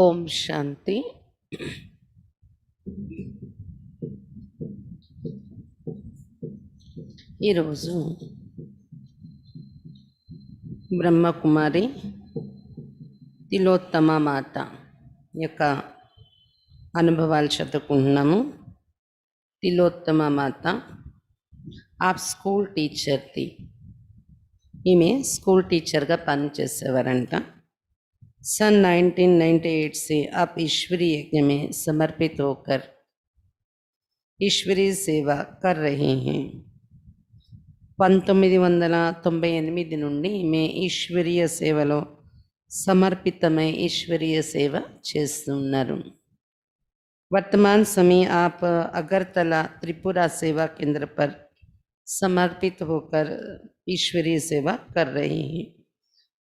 ఓం శాంతి. ఈరోజు బ్రహ్మకుమారి తిలోత్తమ మాత యొక్క అనుభవాలు చదువుకుంటున్నాము. తిలోత్తమ మాత ఆ స్కూల్ టీచర్ది. ఈమె స్కూల్ టీచర్గా పనిచేసేవారంట. सन 1998 से आप ईश्वरीय यज्ञ में समर्पित होकर ईश्वरीय सेवा कर रहे हैं. 1998 నుండి ఈమె ఈశ్వరీయ సేవలో సమర్పితమై ఈశ్వరీయ సేవ చేస్తున్నారు. वर्तमान समय आप अगरतला त्रिपुरा सेवा केंद्र पर समर्पित होकर ईश्वरीय सेवा कर रहे हैं.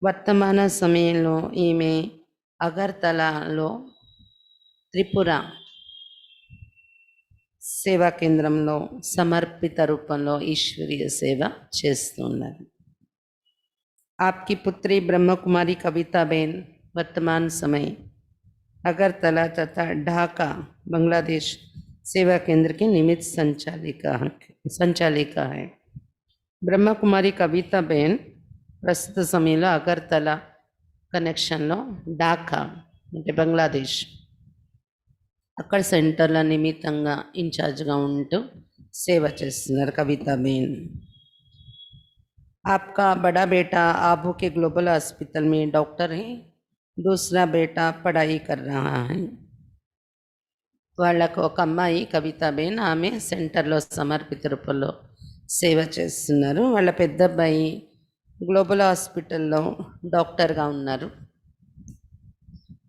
వర్తమాన సమయంలో ఈమె అగర్తలాలో త్రిపుర సేవా కేంద్రంలో సమర్పిత రూపంలో ఈశ్వరీయ సేవ చేస్తున్నారు. आपकी पुत्री ब्रह्मकुमारी कविताबेन वर्तमान समय अगरतला तथा ढाका बांग्लादेश सेवा केंद्र की निमित्त संचालिका है. ब्रह्मकुमारी कविताबेन ప్రస్తుత సమయంలో అగర్తల కనెక్షన్లో ఢాకా అంటే బంగ్లాదేశ్ అక్కడ సెంటర్ల నిమిత్తంగా ఇన్ఛార్జ్గా ఉంటూ సేవ చేస్తున్నారు. కవితాబేన్, आपका बड़ा बेटा आबू के ग्लोबल हॉस्पिटल में डॉक्टर है, दूसरा बेटा पढ़ाई कर रहा है. వాళ్ళకు ఒక అమ్మాయి కవితాబేన్, ఆమె సెంటర్లో సమర్పిత రూపంలో సేవ చేస్తున్నారు. వాళ్ళ పెద్ద అబ్బాయి గ్లోబల్ హాస్పిటల్లో డాక్టర్గా ఉన్నారు.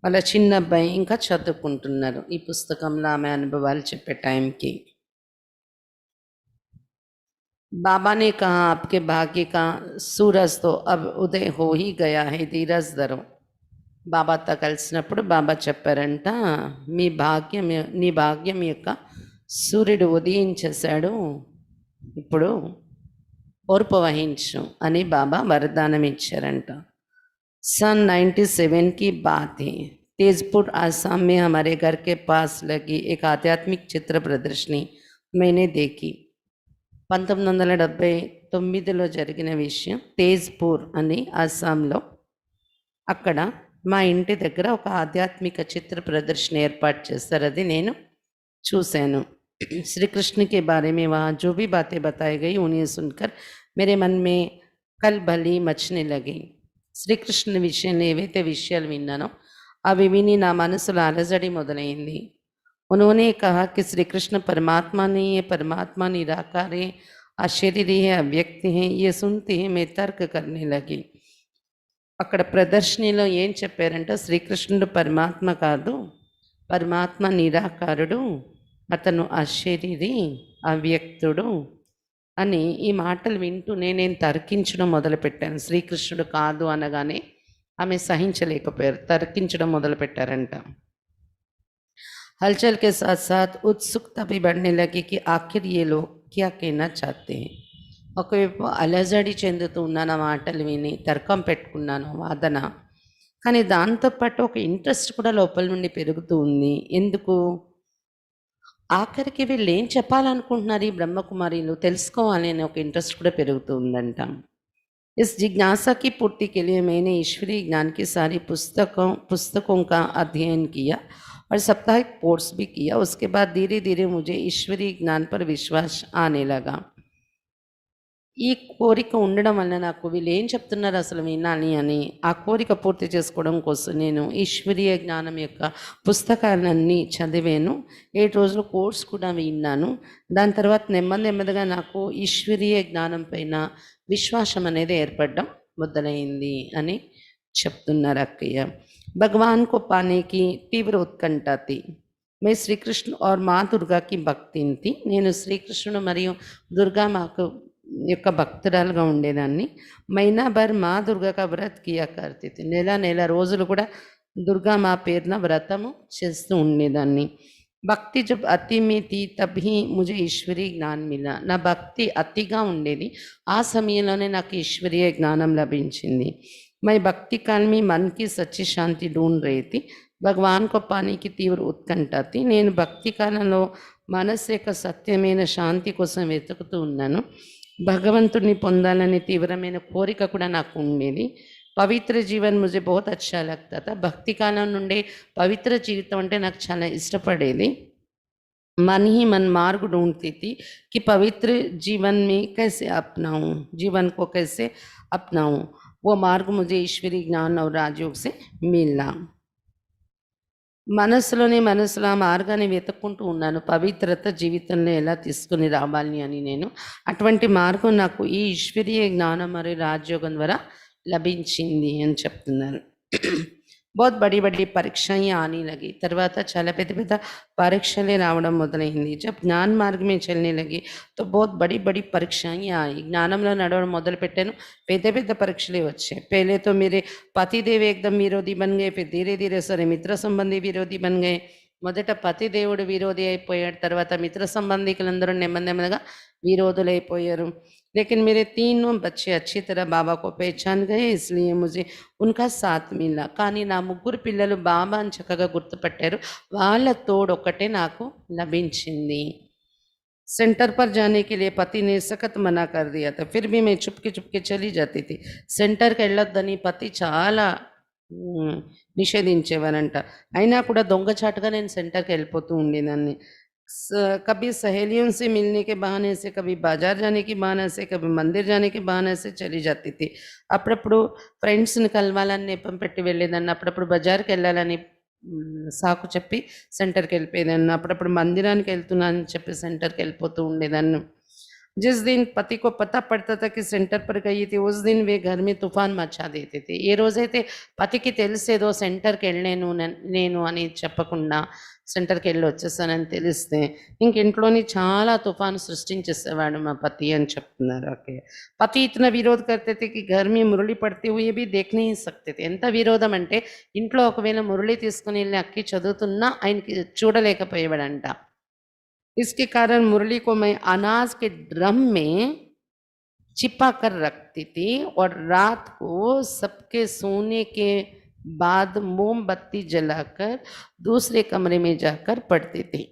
వాళ్ళ చిన్న అబ్బాయి ఇంకా చదువుకుంటున్నారు. ఈ పుస్తకంలో ఆమె అనుభవాలు చెప్పే టైంకి बाबा ने कहा आपके भाग्य का सूरज तो अब उदय हो ही गया है, धीरज धरो. బాబాతో కలిసినప్పుడు బాబా చెప్పారంట, నీ భాగ్యం యొక్క సూర్యుడు ఉదయించేశాడు, ఇప్పుడు ఓర్పు వహించు అని బాబా వరదానం ఇచ్చారంట. सन 97 की बात है. तेजपुर आसाम में हमारे घर के पास लगी एक आध्यात्मिक चित्र प्रदर्शनी मैंने देखी. 1979లో జరిగిన విషయం. తేజ్పూర్ అని ఆసాంలో, అక్కడ మా ఇంటి దగ్గర ఒక ఆధ్యాత్మిక చిత్ర ప్రదర్శన ఏర్పాటు చేస్తారు. అది నేను చూశాను. श्री कृष्ण के बारे में वहाँ जो भी बातें बताई गई उन्हें सुनकर मेरे मन में కల్బలి మచనే లగి. శ్రీకృష్ణ విషయంలో ఏవైతే విషయాలు విన్నానో అవి విని నా మనసులో అలజడి మొదలైంది. उन्होंने कहा कि श्री कृष्ण परमात्मा नहीं है, परमात्मा निराकार है, अशरीरी है, अव्यक्त है. ये सुनते ही मैं तर्क करने लगी. అక్కడ ప్రదర్శనలో ఏం చెప్పారంటే, శ్రీకృష్ణుడు పరమాత్మ కాదు, పరమాత్మ నిరాకారుడు, అతను అశరీరి, అవ్యక్తుడు అని ఈ మాటలు వింటూనే నేను తర్కించడం మొదలుపెట్టాను. శ్రీకృష్ణుడు కాదు అనగానే ఆమె సహించలేకపోయారు, తర్కించడం మొదలుపెట్టారంట. हलचल के साथ साथ उत्सुकता भी बढ़ने लगी कि आखिर ये लोग क्या कहना चाहते हैं. ఒకవైపు అలజడి చెందుతూ ఉన్నాను, ఆ మాటలు విని తర్కం పెట్టుకున్నాను, వాదన. కానీ దాంతోపాటు ఒక ఇంట్రెస్ట్ కూడా లోపల నుండి పెరుగుతూ ఉంది. ఎందుకు? ఆఖరికి వీళ్ళు ఏం చెప్పాలనుకుంటున్నారు ఈ బ్రహ్మకుమారీలు తెలుసుకోవాలి అనే ఒక ఇంట్రెస్ట్ కూడా పెరుగుతూ ఉందంట. इस जिज्ञासा की पूर्ति के लिए मैंने ईश्वरीय ज्ञान की सारी पुस्तकों का अध्ययन किया और साप्ताहिक कोर्स भी किया. उसके बाद धीरे धीरे मुझे ईश्वरीय ज्ञान पर विश्वास आने लगा. ఈ కోరిక ఉండడం వల్ల నాకు వీళ్ళు ఏం చెప్తున్నారు అసలు వినాలి అని ఆ కోరిక పూర్తి చేసుకోవడం కోసం నేను ఈశ్వరీయ జ్ఞానం యొక్క పుస్తకాలన్నీ చదివాను. 7 రోజుల కోర్స్ కూడా విన్నాను. దాని తర్వాత నెమ్మదిగా నాకు ఈశ్వరీయ జ్ఞానం పైన విశ్వాసం అనేది ఏర్పడడం మొదలైంది అని చెప్తున్నారు అక్కయ్య. భగవాన్ को पाने की तीव्र उत्कंठा थी. मैं श्री कृष्ण और माँ दुर्गा की भक्तिनी थी. నేను శ్రీకృష్ణుడు మరియు దుర్గా మాకు యొక్క భక్తురాలుగా ఉండేదాన్ని. మहीना भर माँ दुर्गा का व्रत किया करती थी. నెల రోజులు కూడా దుర్గా మా పేరున వ్రతము చేస్తూ ఉండేదాన్ని. భక్తి जब अति में थी तभी मुझे ईश्वरीय ज्ञान मिला. నా భక్తి అతిగా ఉండేది, ఆ సమయంలోనే నాకు ఈశ్వరీయ జ్ఞానం లభించింది. मैं भक्ति काल में मन की सच्ची शांति ढूंढ रही थी. भगवान को पाने की तीव्र उत्कंठा थी। నేను భక్తి కాలంలో మనస్సు యొక్క సత్యమైన శాంతి కోసం వెతుకుతూ ఉన్నాను. భగవంతుడిని పొందాలనే తీవ్రమైన కోరిక కూడా నాకు ఉండేది. పవిత్ర జీవన్ ముझे बहुत अच्छा लगता था. భక్తి కాలం నుండే పవిత్ర జీవితం అంటే నాకు చాలా ఇష్టపడేది. मन ही मन मार्ग ढूंढती थी कि पवित्र जीवन में कैसे अपनाऊं, जीवन को कैसे अपनाऊं. वो मार्ग मुझे ईश्वरीय ज्ञान और राजयोग से मिला. మనసులో ఆ మార్గాన్ని వెతుక్కుంటూ ఉన్నాను. పవిత్రత జీవితంలో ఎలా తీసుకుని రావాలి అని నేను. అటువంటి మార్గం నాకు ఈ ఈశ్వరీయ జ్ఞానం మరియు రాజయోగం ద్వారా లభించింది అని చెప్తున్నారు. बहुत बड़ी बड़ी परीक्षाएं आने लगी. తర్వాత చాలా పెద్ద పెద్ద పరీక్షలే రావడం మొదలైంది. जब ज्ञान मार्ग में चलने लगी तो बहुत बड़ी बड़ी परीक्षाएं आई. జ్ఞానంలో నడవడం మొదలు పెట్టాను. పెద్ద పెద్ద పరీక్షలే వచ్చాయి. पहले तो मेरे पतिदेव एकदम विरोधी बन गए. फिर धीरे धीरे सारे मित्र संबंधी विरोधी बन गए. మొదట పతిదేవుడు విరోధి అయిపోయాడు. తర్వాత మిత్ర సంబంధికులందరూ నెమ్మది నెమ్మదిగా విరోధులైపోయారు. लेकिन मेरे तीनों बच्चे अच्छी तरह बाबा को पहचान गए, इसलिए मुझे उनका साथ मिला. కానీ నా ముగ్గురు పిల్లలు బాబాని చక్కగా గుర్తుపట్టారు. వాళ్ళ తోడు ఒక్కటే నాకు లభించింది. सेंटर पर जाने के लिए पति ने सख्त मना कर दिया था. फिर भी मैं चुपके चुपके चली जाती थी. సెంటర్కి వెళ్ళొద్దని పతి చాలా నిషేధించేవారంట. అయినా కూడా దొంగచాటుగా నేను సెంటర్కి వెళ్ళిపోతూ ఉండేదాన్ని. कभी सहेलियों से मिलने के बहाने से, कभी बाजार जाने के बहाने से, कभी मंदिर जाने के बहाने से चली जाती थी. అప్పుడప్పుడు ఫ్రెండ్స్ని కలవాలని నెపం పెట్టి వెళ్ళేదాన్ని. అప్పుడప్పుడు బజార్కి వెళ్ళాలని సాకు చెప్పి సెంటర్కి వెళ్ళిపోయేదాన్ని. అప్పుడప్పుడు మందిరానికి వెళ్తున్నానని చెప్పి సెంటర్కి వెళ్ళిపోతూ ఉండేదాన్ని. जिस दिन पति को पता पड़ता था कि सेंटर पर गई थी, उस दिन वे घर में तूफान मचा देते थे. ఏ రోజైతే పతికి తెలిసేదో సెంటర్కి వెళ్ళలేను నేను అని చెప్పకుండా సెంటర్కి వెళ్ళి వచ్చేసానని తెలిస్తే ఇంక ఇంట్లోని చాలా తుఫాను సృష్టించేసేవాడు మా పతి అని చెప్తున్నారు. ఓకే, పతి ఇతన విరోధ करते थे कि घर में మురళి పడితే हुए भी देख नहीं सकते थे. ఎంత విరోధం అంటే ఇంట్లో ఒకవేళ మురళి తీసుకుని వెళ్ళి అక్కి చదువుతున్నా ఆయనకి చూడలేకపోయేవాడంట. इसके कारण मुरली को मैं अनाज के ड्रम में छिपा कर रखती थी और रात को सबके सोने के बाद मोमबत्ती जलाकर दूसरे कमरे में जाकर पढ़ती थी.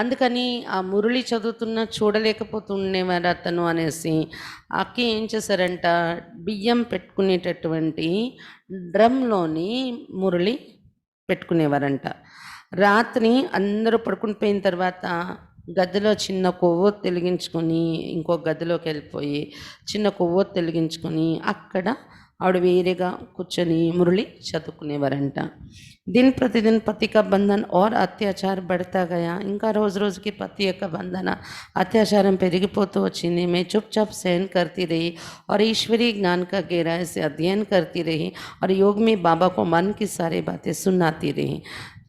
అందుకని ఆ మురళి చదువుతున్నా చూడలేకపోతుండేవారు అతను అనేసి అక్కి ఏం చేశారంట, బియ్యం పెట్టుకునేటటువంటి డ్రమ్లోని మురళి పెట్టుకునేవారంట. రాత్రి అందరూ పడుకుని పోయిన తర్వాత గదిలో చిన్న కొవ్వొత్తి వెలిగించుకొని ఇంకో గదిలోకి వెళ్ళిపోయి చిన్న కొవ్వొత్తి వెలిగించుకొని అక్కడ ఆవిడ వేరేగా కూర్చొని మురళి చదువుకునేవారంట. దిన్ ప్రతిదిన్ పతి కా బంధన్ और అత్యాచార बढ़ता गया. ఇంకా రోజు రోజుకి పతి యొక్క బంధన అత్యాచారం పెరిగిపోతూ వచ్చింది. मैं चुपचाप सहन करती रही और ईश्वरीय ज्ञान का गहराई से अध्ययन करती रही और योग में बाबा को मन की सारी बातें सुनाती रही.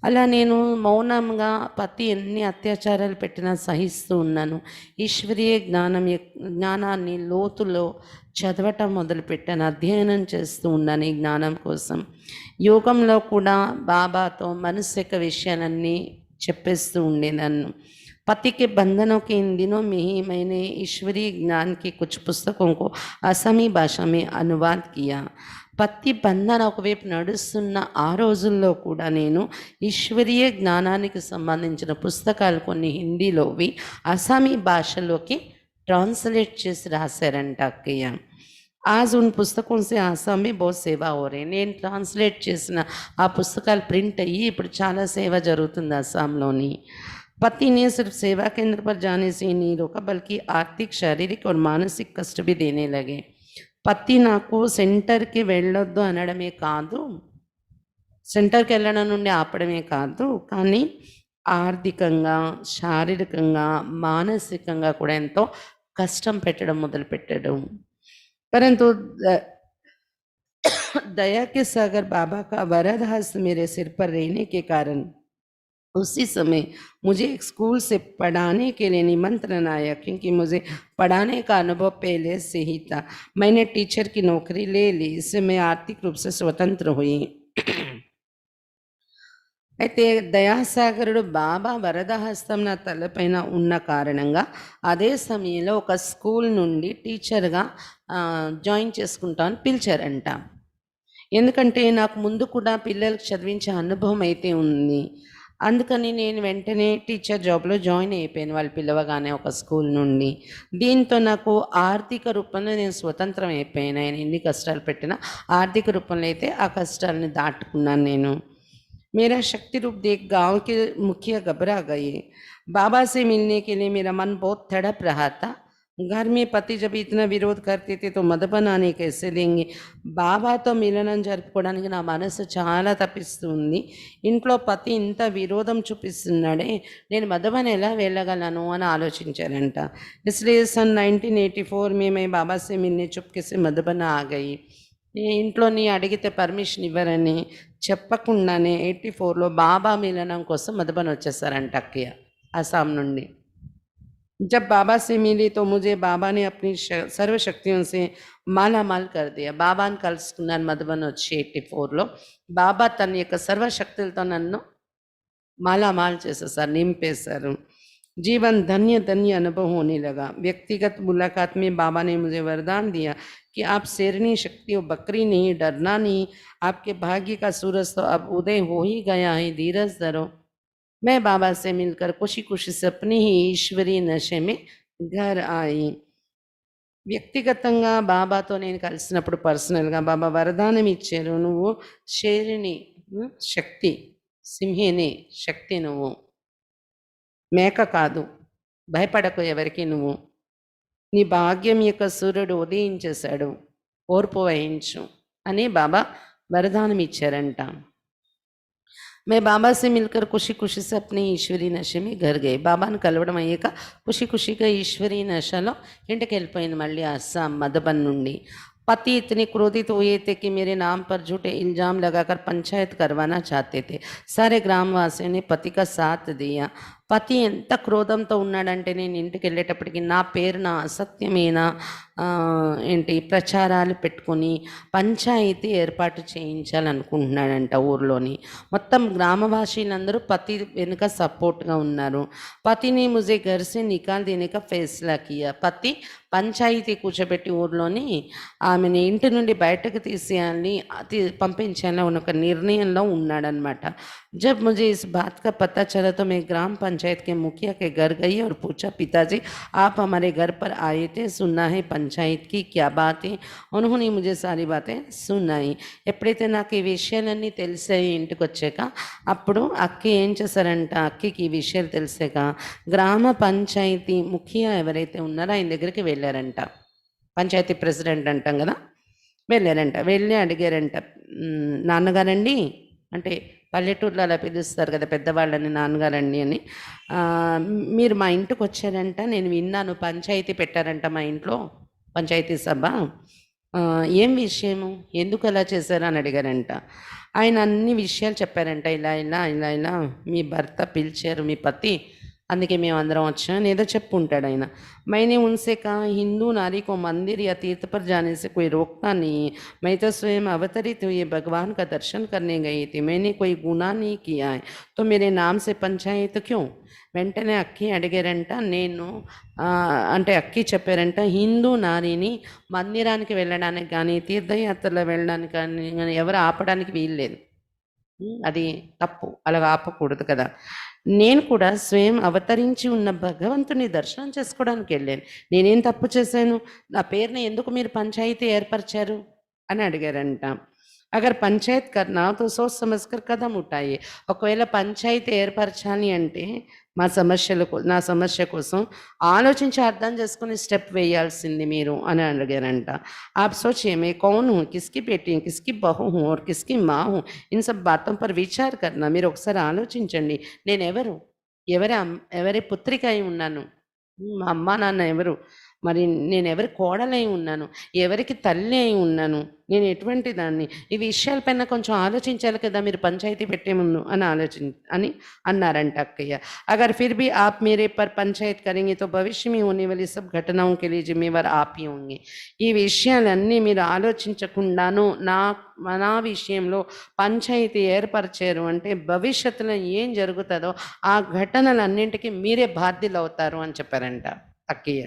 అలా నేను మౌనంగా పతి ఎన్ని అత్యాచారాలు పెట్టినా సహిస్తూ ఉన్నాను. ఈశ్వరీయ జ్ఞానాన్ని లోతులో చదవటం మొదలుపెట్టాను. అధ్యయనం చేస్తూ ఉన్నాను ఈ జ్ఞానం కోసం. యోగంలో కూడా బాబాతో మనసు యొక్క విషయాలన్నీ చెప్పేస్తూ ఉండేదాన్ని. पति के बंधनों के इन दिनों में ही मैंने ईश्वरीय ज्ञान की कुछ पुस्तकों को असमी भाषा में अनुवाद किया. పత్తి బంధన ఒకవైపు నడుస్తున్న ఆ రోజుల్లో కూడా నేను ఈశ్వరీయ జ్ఞానానికి సంబంధించిన పుస్తకాలు కొన్ని హిందీలోవి అస్సామీ భాషలోకి ట్రాన్స్లేట్ చేసి రాశారంట అక్కయ్య. आज उन पुस्तकों से आसाम में बहुत सेवा हो रही है. నేను ట్రాన్స్లేట్ చేసిన ఆ పుస్తకాలు ప్రింట్ అయ్యి ఇప్పుడు చాలా సేవ జరుగుతుంది అస్సాంలోని. पति ने सिर्फ सेवा केंद्र पर जाने से नहीं रोका, बल्कि आर्थिक, शारीरिक और मानसिक कष्ट भी देने लगे. పతి నాకు సెంటర్కి వెళ్ళొద్దు అనడమే కాదు, సెంటర్కి వెళ్ళడం నుండి ఆపడమే కాదు, కానీ ఆర్థికంగా, శారీరకంగా, మానసికంగా కూడా ఎంతో కష్టం పెట్టడం మొదలుపెట్టడం. परंतु दया के सागर बाबा का वरद हस्त मेरे सिर पर रहने के कारण उसी समय मुझे एक स्कूल से पढ़ाने के लिए निमंत्रण आया, क्योंकि मुझे पढ़ाने का अनुभव पहले से ही था. मैंने टीचर की नौकरी ले ली. इससे मैं आर्थिक रूप से स्वतंत्र हुई. అయితే దయాసాగరుడు బాబా వరదహస్తం నా తలపైన ఉన్న కారణంగా అదే సమయంలో ఒక స్కూల్ నుండి టీచర్గా జాయిన్ చేసుకుంటామని పిలిచారంట. ఎందుకంటే నాకు ముందు కూడా పిల్లలకి చదివించే అనుభవం అయితే ఉంది. అందుకని నేను వెంటనే టీచర్ జాబ్‌లో జాయిన్ అయిపోయాను వాళ్ళు పిలవగానే ఒక స్కూల్ నుండి. దీంతో నాకు ఆర్థిక రూపంలో నేను స్వతంత్రం అయిపోయాను. ఆయన ఎన్ని కష్టాలు పెట్టినా ఆర్థిక రూపంలో అయితే ఆ కష్టాలని దాటుకున్నాను నేను. मेरा शक्ति रूप देख गांव के मुखिया घबरा गए। बाबा से मिलने के लिए मेरा मन बहुत तड़प रहा था। घर में पति जब इतना विरोध करते थे तो मधुबन आने कैसे देंगे? బాబాతో మిలనం జరుపుకోవడానికి నా మనసు చాలా తపిస్తుంది. ఇంట్లో పతి ఇంత విరోధం చూపిస్తున్నాడే, నేను మధుబన్ ఎలా వెళ్ళగలను అని ఆలోచించారంట. इसलिए सन 1984 में मैं बाबा से मिलने चुपके से मधुबन आ गई. ఇంట్లోని అడిగితే పర్మిషన్ ఇవ్వరని చెప్పకుండానే 84లో బాబా మిలనం కోసం మధుబన్ వచ్చేసారంట అక్కయ్య అస్సాం నుండి. जब बाबा से मिली तो मुझे बाबा ने अपनी सर्व शक्तियों से మాలామాల్ कर दिया. బాబాని కలుసుకున్నాను మధుబన్ వచ్చి 84లో. బాబా తన యొక్క సర్వశక్తులతో నన్ను మాలామాల్ చేసేసారు, నింపేశారు. जीवन धन्य धन्य अनुभव होने लगा. व्यक्तिगत मुलाकात में बाबा ने मुझे वरदान दिया कि आप शेरनी शक्ति और बकरी नहीं, डरना नहीं, आपके भाग्य का सूरज तो अब उदय हो ही गया है, धीरज धरो. मैं बाबा से मिलकर खुशी खुशी से अपने ही ईश्वरीय नशे में घर आई. వ్యక్తిగతంగా బాబాతో నేను కలిసినప్పుడు పర్సనల్గా బాబా వరదానం ఇచ్చారు, నువ్వు షేరిని శక్తి, సింహిని శక్తి, నువ్వు మేక కాదు, భయపడకు ఎవరికి, నువ్వు నీ భాగ్యం యొక్క సూర్యుడు ఉదయించేశాడు, ఓర్పు వహించు అని బాబా వరదానం ఇచ్చారంట. मैं बाबा से मिलकर खुशी खुशी से अपने ईश्वरी नशे में घर गए. బాబాను కలవడం అయ్యాక ఖుషి ఖుషిగా ఈశ్వరీ నశలో ఇంటికి వెళ్ళిపోయింది మళ్ళీ అస్సాం మధుబన్ నుండి. पति इतने क्रोधित हुए थे कि मेरे नाम पर झूठे इल्ज़ाम लगाकर पंचायत करवाना चाहते थे. सारे ग्रामवासियों ने पति का साथ दिया. పతి ఎంత క్రోధంతో ఉన్నాడంటే నేను ఇంటికి వెళ్ళేటప్పటికి నా పేరున అసత్యమైన ఏంటి ప్రచారాలు పెట్టుకొని పంచాయతీ ఏర్పాటు చేయించాలనుకుంటున్నాడంట ఊర్లోని. మొత్తం గ్రామవాసీలందరూ పతి వెనుక సపోర్ట్గా ఉన్నారు. పతిని ముజే ఘర్ సే నికాల్ దేనే కా ఫైసలా కియా. పతి పంచాయతీ కూర్చోబెట్టి ఊర్లోని ఆమెను ఇంటి నుండి బయటకు తీసేయాలని పంపించాలని ఒక నిర్ణయంలో ఉన్నాడనమాట. जब मुझे इस बात का पता चला तो मैं ग्राम पंचायत के मुखिया के घर गई और पूछा, पिताजी आप हमारे घर पर आए थे, सुनना है पंचायत की क्या बात है? उन्होंने मुझे सारी बातें सुनाई. ఎప్పుడైతే నాకు ఈ విషయాలన్నీ తెలిసాయి ఇంటికి వచ్చాక అప్పుడు అక్క ఏం చేశారంట, అక్కకి ఈ విషయాలు తెలిసాక గ్రామ పంచాయతీ ముఖియా ఎవరైతే ఉన్నారో ఆయన దగ్గరికి వెళ్ళారంట. పంచాయతీ ప్రెసిడెంట్ అంటాం కదా, వెళ్ళారంట. వెళ్ళి అడిగారంట, నాన్నగారండి అంటే పల్లెటూర్లో అలా పిలుస్తారు కదా పెద్దవాళ్ళని, నాన్నగారండి అని, మీరు మా ఇంటికి వచ్చారంట, నేను విన్నాను పంచాయతీ పెట్టారంట మా ఇంట్లో, పంచాయతీ సభ, ఏం విషయము, ఎందుకు అలా చేశారు అని అడిగారంట. ఆయన అన్ని విషయాలు చెప్పారంట. ఇలా ఇలా ఇలా ఇలా మీ భర్త పిలిచారు, మీ పతి, అందుకే మేము అందరం వచ్చాం ఏదో చెప్పుంటాడు ఆయన. मैंने उनसे कहा, हिंदू नारी को मंदिर या तीर्थ पर जाने से कोई रोकता नहीं है. मैं तो स्वयं अवतरित हुए भगवान का दर्शन करने गई थी, मैंने कोई गुनाह नहीं किया है, तो मेरे नाम से पंचायत क्यों? వెంటనే అక్కి అడిగారంట. నేను అంటే అక్కి చెప్పారంట, హిందూ నారిని మందిరానికి వెళ్ళడానికి కానీ తీర్థయాత్రలో వెళ్ళడానికి కానీ ఎవరు ఆపడానికి వీల్లేదు, అది తప్పు, అలాగ ఆపకూడదు కదా. నేను కూడా స్వయం అవతరించి ఉన్న భగవంతుని దర్శనం చేసుకోవడానికి వెళ్ళాను, నేనేం తప్పు చేశాను, నా పేరుని ఎందుకు మీరు పంచాయతీ ఏర్పరిచారు అని అడిగారంట. అగర్ పంచాయత్ కర్నా తో సోచ్ సమజ్కర్ కదం ఉఠాయే. ఒకవేళ పంచాయతీ ఏర్పరచాలి అంటే నా సమస్య కోసం ఆలోచించి అర్థం చేసుకుని స్టెప్ వేయాల్సింది మీరు అని అడిగారంట. आप सोचिए मैं कौन हूँ, किसकी बेटी हूँ, किसकी बहू हूँ और किसकी माँ हूँ, इन सब बातों पर विचार करना. మీరు ఒకసారి ఆలోచించండి, నేను ఎవరి పుత్రిక అయి ఉన్నాను, మా అమ్మ నాన్న ఎవరు, మరి నేను ఎవరి కోడలై ఉన్నాను, ఎవరికి తల్లి అయి ఉన్నాను, నేను ఎటువంటి దాన్ని, ఈ విషయాలపైన కొంచెం ఆలోచించాలి కదా మీరు పంచాయతీ పెట్టే ముందు అని అన్నారంట అక్కయ్య. అగర్ ఫిర్ भी आप मेरे पर पंचायत करेंगे तो भविष्य में होने वाली सब घटनाओं के लिए जिम्मेवार आप ही होंगे. ఈ విషయాలన్నీ మీరు ఆలోచించకుండాను నా విషయంలో పంచాయతీ ఏర్పరిచారు అంటే భవిష్యత్తులో ఏం జరుగుతుందో ఆ ఘటనలన్నింటికి మీరే బాధ్యులు అవుతారు అని చెప్పారంట అక్కయ్య.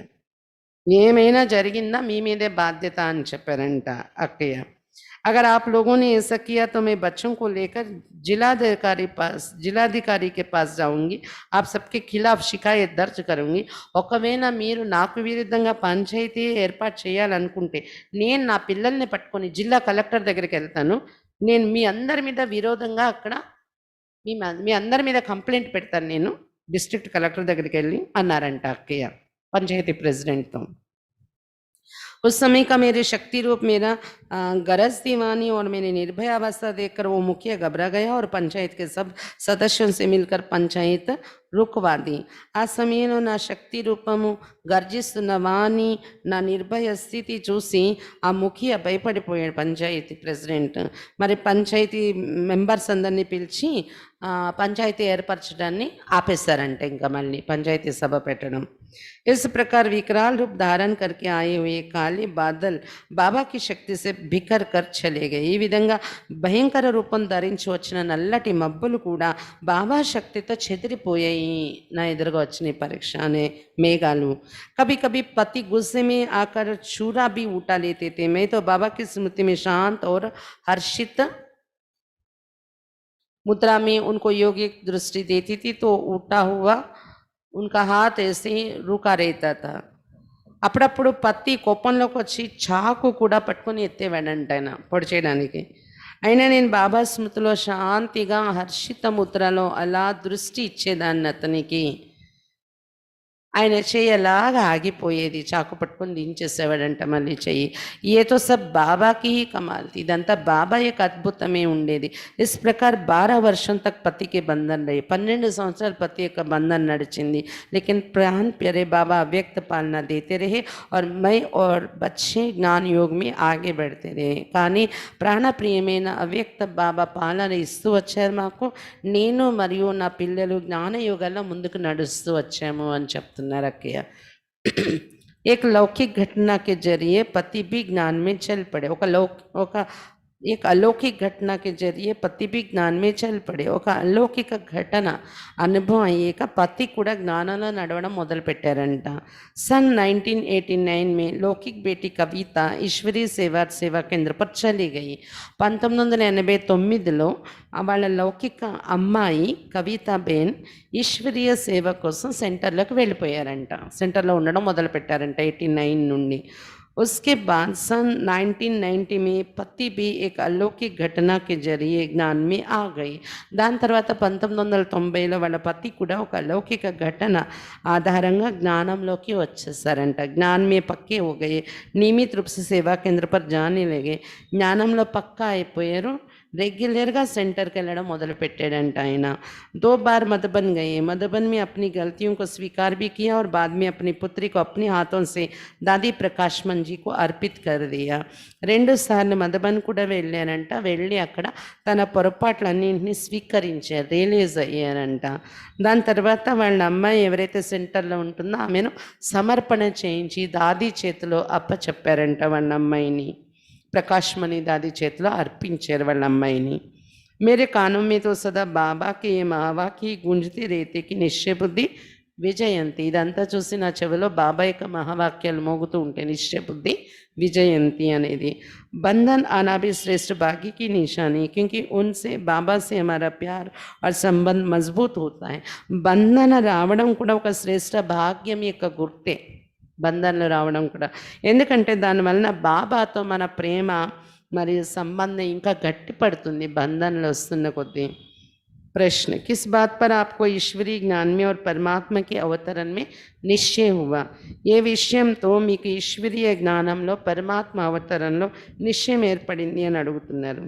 ఏమైనా జరిగిందా మీ మీదే బాధ్యత అని చెప్పారంట అక్కయ్య. अगर आप लोगों ने ऐसा किया तो मैं बच्चों को लेकर जिलाधिकारी के पास जाऊंगी, आप सबके खिलाफ शिकायत दर्ज करूंगी. ఒకవేళ మీరు నాకు విరుద్ధంగా పంచాయతీ ఏర్పాటు చేయాలనుకుంటే నేను నా పిల్లల్ని పట్టుకొని జిల్లా కలెక్టర్ దగ్గరికి వెళ్తాను. నేను మీ అందరి మీద విరోధంగా అక్కడ మీ అందరి మీద కంప్లైంట్ పెడతాను నేను డిస్ట్రిక్ట్ కలెక్టర్ దగ్గరికి వెళ్ళి అన్నారంట అక్కయ్య పంచాయతీ ప్రెసిడెంట్తో. उस समय का मेरे शक्ति रूप मेरा गरज दीवानी और मेरी निर्भय अवस्था देखकर वो मुखिया घबरा गया और पंचायत के सब सदस्यों से मिलकर पंचायत रुकवा दी. आ సమయంలో నా శక్తి రూపము గర్జిస్తున్న వాణి నా నిర్భయ స్థితి చూసి ఆ ముఖియా భయపడిపోయాడు పంచాయతీ ప్రెసిడెంట్. మరి పంచాయతీ మెంబర్స్ అందరినీ పిలిచి పంచాయతీ ఏర్పరచడాన్ని ఆపేశారంట, ఇంకా మళ్ళీ పంచాయతీ సభ పెట్టడం. इस प्रकार विकराल रूप धारण करके आए हुए काले बादल बाबा की शक्ति से बिखर कर चले गए. ఈ విధంగా భయంకర రూపం ధరించి వచ్చిన నల్లటి మబ్బులు కూడా బాబా శక్తితో చెదిరిపోయాయి. నా ఎదురుగా వచ్చిన పరీక్ష అనే మేఘాలు. कभी कभी पति गुस्से में आकर चूरा भी उठा लेते थे. मैं तो बाबा की स्मृति में शांत और हर्षित मुद्रा में उनको योगिक दृष्टि देती थी तो उठा हुआ उनका हाथ ऐसे ही रुका रहता था. అప్పుడప్పుడు పత్తి కోపంలోకి వచ్చి చాకు కూడా పట్టుకొని ఎత్తేవాడంట ఆయన పొడి చేయడానికి. అయినా నేను బాబా స్మృతిలో శాంతిగా హర్షిత ముద్రలో అలా దృష్టి ఇచ్చేదాన్ని అతనికి. ఆయన చెయ్యి అలాగా ఆగిపోయేది, చాకు పట్టుకొని దించేసేవాడంట మళ్ళీ చెయ్యి. ఏతో సబ్ బాబాకి ही कमाल थी. ఇదంతా బాబా యొక్క అద్భుతమే ఉండేది. ఇస్ ప్రకార్ 12 वर्षों तक पति के बंधन रहे. 12 సంవత్సరాలు పతి యొక్క బంధన్ నడిచింది. लेकिन प्राण प्यारे बाबा अव्यक्त पालना देते रहे और मैं और बच्चे ज्ञान योग में आगे बढ़ते रहे. కానీ ప్రాణప్రియమైన అవ్యక్త బాబా పాలన ఇస్తూ వచ్చారు మాకు. నేను మరియు నా పిల్లలు జ్ఞానయోగాల్లో ముందుకు నడుస్తూ వచ్చాము అని చెప్తున్నారు अक्किया. एक लौकिक घटना के जरिए पति भी ज्ञान में चल पड़े. एक अलौकिक घटना के जरिए पति भी ज्ञान में चल पड़े. ఒక అలౌకిక ఘటన అనుభవం అయ్యాక పతి కూడా జ్ఞానంలో నడవడం మొదలుపెట్టారంట. सन 1989 में लौकिक बेटी कविता ईश्वरीय सेवा केंद्र पर चली गई. 1989లో వాళ్ళ లౌకిక అమ్మాయి కవితా బేన్ ఈశ్వరీయ సేవ కోసం సెంటర్లోకి వెళ్ళిపోయారంట. సెంటర్లో ఉండడం మొదలుపెట్టారంట 89 నుండి. उसके बाद सन 1990 में पति भी एक अलौकिक घटना के जरिए ज्ञान में आ गई. దాని తర్వాత 1990లో వాళ్ళ పతి కూడా ఒక అలౌకిక ఘటన ఆధారంగా జ్ఞానంలోకి వచ్చేసారంట. ज्ञान में पक्के हो गए. नियमित रूप से सेवा केंद्र पर जाने लगे. జ్ఞానంలో పక్కా అయిపోయారు. रेगुलरగా సెంటర్కి వెళ్ళడం మొదలుపెట్టాడంట ఆయన. 2 बार मधुबन गए. मधुबन में अपनी गलतियों को स्वीकार भी किया और बाद में अपनी पुत्री को अपने हाथों से दादी प्रकाशमन जी को अर्पित कर दिया. 2 సార్లు మధుబన్ కూడా వెళ్ళారంట. వెళ్ళి అక్కడ తన పొరపాట్లన్నింటినీ స్వీకరించారు, రియలైజ్ అయ్యారంట. దాని తర్వాత వాళ్ళ అమ్మాయి ఎవరైతే సెంటర్లో ఉంటుందో ఆమెను సమర్పణ చేయించి దాది చేతిలో అప్పచెప్పారంట. వాళ్ళ అమ్మాయిని ప్రకాశ్మణి దాది చేతిలో అర్పించారు వాళ్ళ అమ్మాయిని. मेरे कानों में तो सदा बाबा के ये महावाक्य गूंजते रहते कि निश्चय बुद्धि విజయంతి. ఇదంతా చూసి నా చెవిలో బాబా యొక్క మహావాక్యాలు మోగుతూ ఉంటాయి, నిశ్చయ బుద్ధి विजयंती అనేది. बंधन आना भी श्रेष्ठ भाग्य की निशानी, क्योंकि उनसे बाबा से हमारा प्यार और संबंध मजबूत होता है. బంధన రావడం కూడా ఒక శ్రేష్ఠ భాగ్యం యొక్క గుర్తే. బంధనలు రావడం కూడా, ఎందుకంటే దానివలన బాబాతో మన ప్రేమ మరియు సంబంధం ఇంకా గట్టిపడుతుంది బంధనలు వస్తున్న కొద్దీ. प्रश्न, किस बात पर आपको ईश्वरीय ज्ञान में और परमात्मा के अवतरण में निश्चय हुआ? ये విషయంతో మీకు ఈశ్వరీయ జ్ఞానంలో పరమాత్మ అవతరణలో నిశ్చయం ఏర్పడింది అని అడుగుతున్నారు.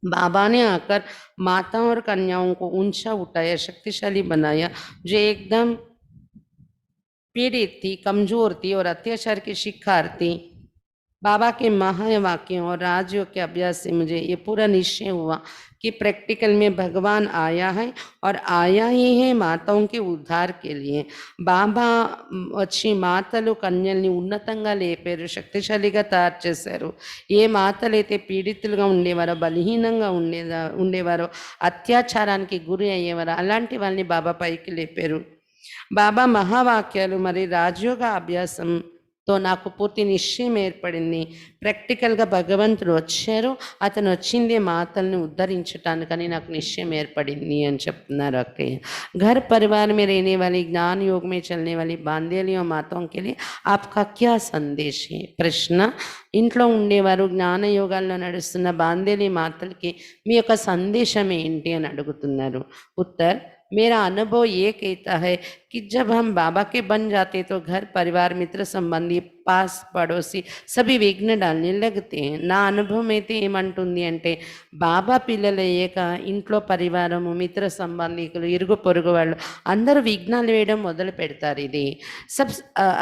बाबा ने आकर माताओं और कन्याओं को ऊंचा उठाया, शक्तिशाली बनाया. जो एकदम पीड़ित थी, कमजोर थी और अत्याचार की शिकार थी, बाबा के महावाक्यों और राजयोग के अभ्यास से मुझे ये पूरा निश्चय हुआ कि प्रैक्टिकल में भगवान आया है और आया ही है माताओं के उद्धार के लिए. బాబా వచ్చి మాతలు కన్యల్ని ఉన్నతంగా లేపారు, శక్తిశాలిగా తయారు చేశారు. ఏ మాతలైతే పీడితులుగా ఉండేవారో, బలహీనంగా ఉండేవారో, అత్యాచారానికి గురి అయ్యేవారో అలాంటి వాళ్ళని బాబా పైకి లేపారు. బాబా మహావాక్యాలు మరి రాజయోగ అభ్యాసం తో నాకు పూర్తి నిశ్చయం ఏర్పడింది. ప్రాక్టికల్‌గా భగవంతుడు వచ్చారు. అతను వచ్చింది మాతల్ని ఉద్ధరించటానికని నాకు నిశ్చయం ఏర్పడింది అని చెప్తున్నారు అక్కయ్య. घर परिवार में रहने वाली, ज्ञान योग में चलने वाली बांधेलियों माताओं के लिए आपका क्या संदेश है? ప్రశ్న, ఇంట్లో ఉండేవారు జ్ఞాన యోగాల్లో నడుస్తున్న బాంధేలి మాతలకి మీ యొక్క సందేశం ఏంటి అని అడుగుతున్నారు. ఉత్తర్, मेरा अनुभव ये कहता है कि जब हम बाबा के बन जाते तो घर परिवार मित्र संबंधी पास पड़ोसी सभी విఘ్న डालने लगते हैं. నా అనుభవం అయితే ఏమంటుంది అంటే, బాబా పిల్లలు అయ్యాక ఇంట్లో పరివారము, మిత్ర సంబంధికులు, ఇరుగు పొరుగు వాళ్ళు అందరూ విఘ్నాలు వేయడం మొదలు పెడతారు. ఇది सब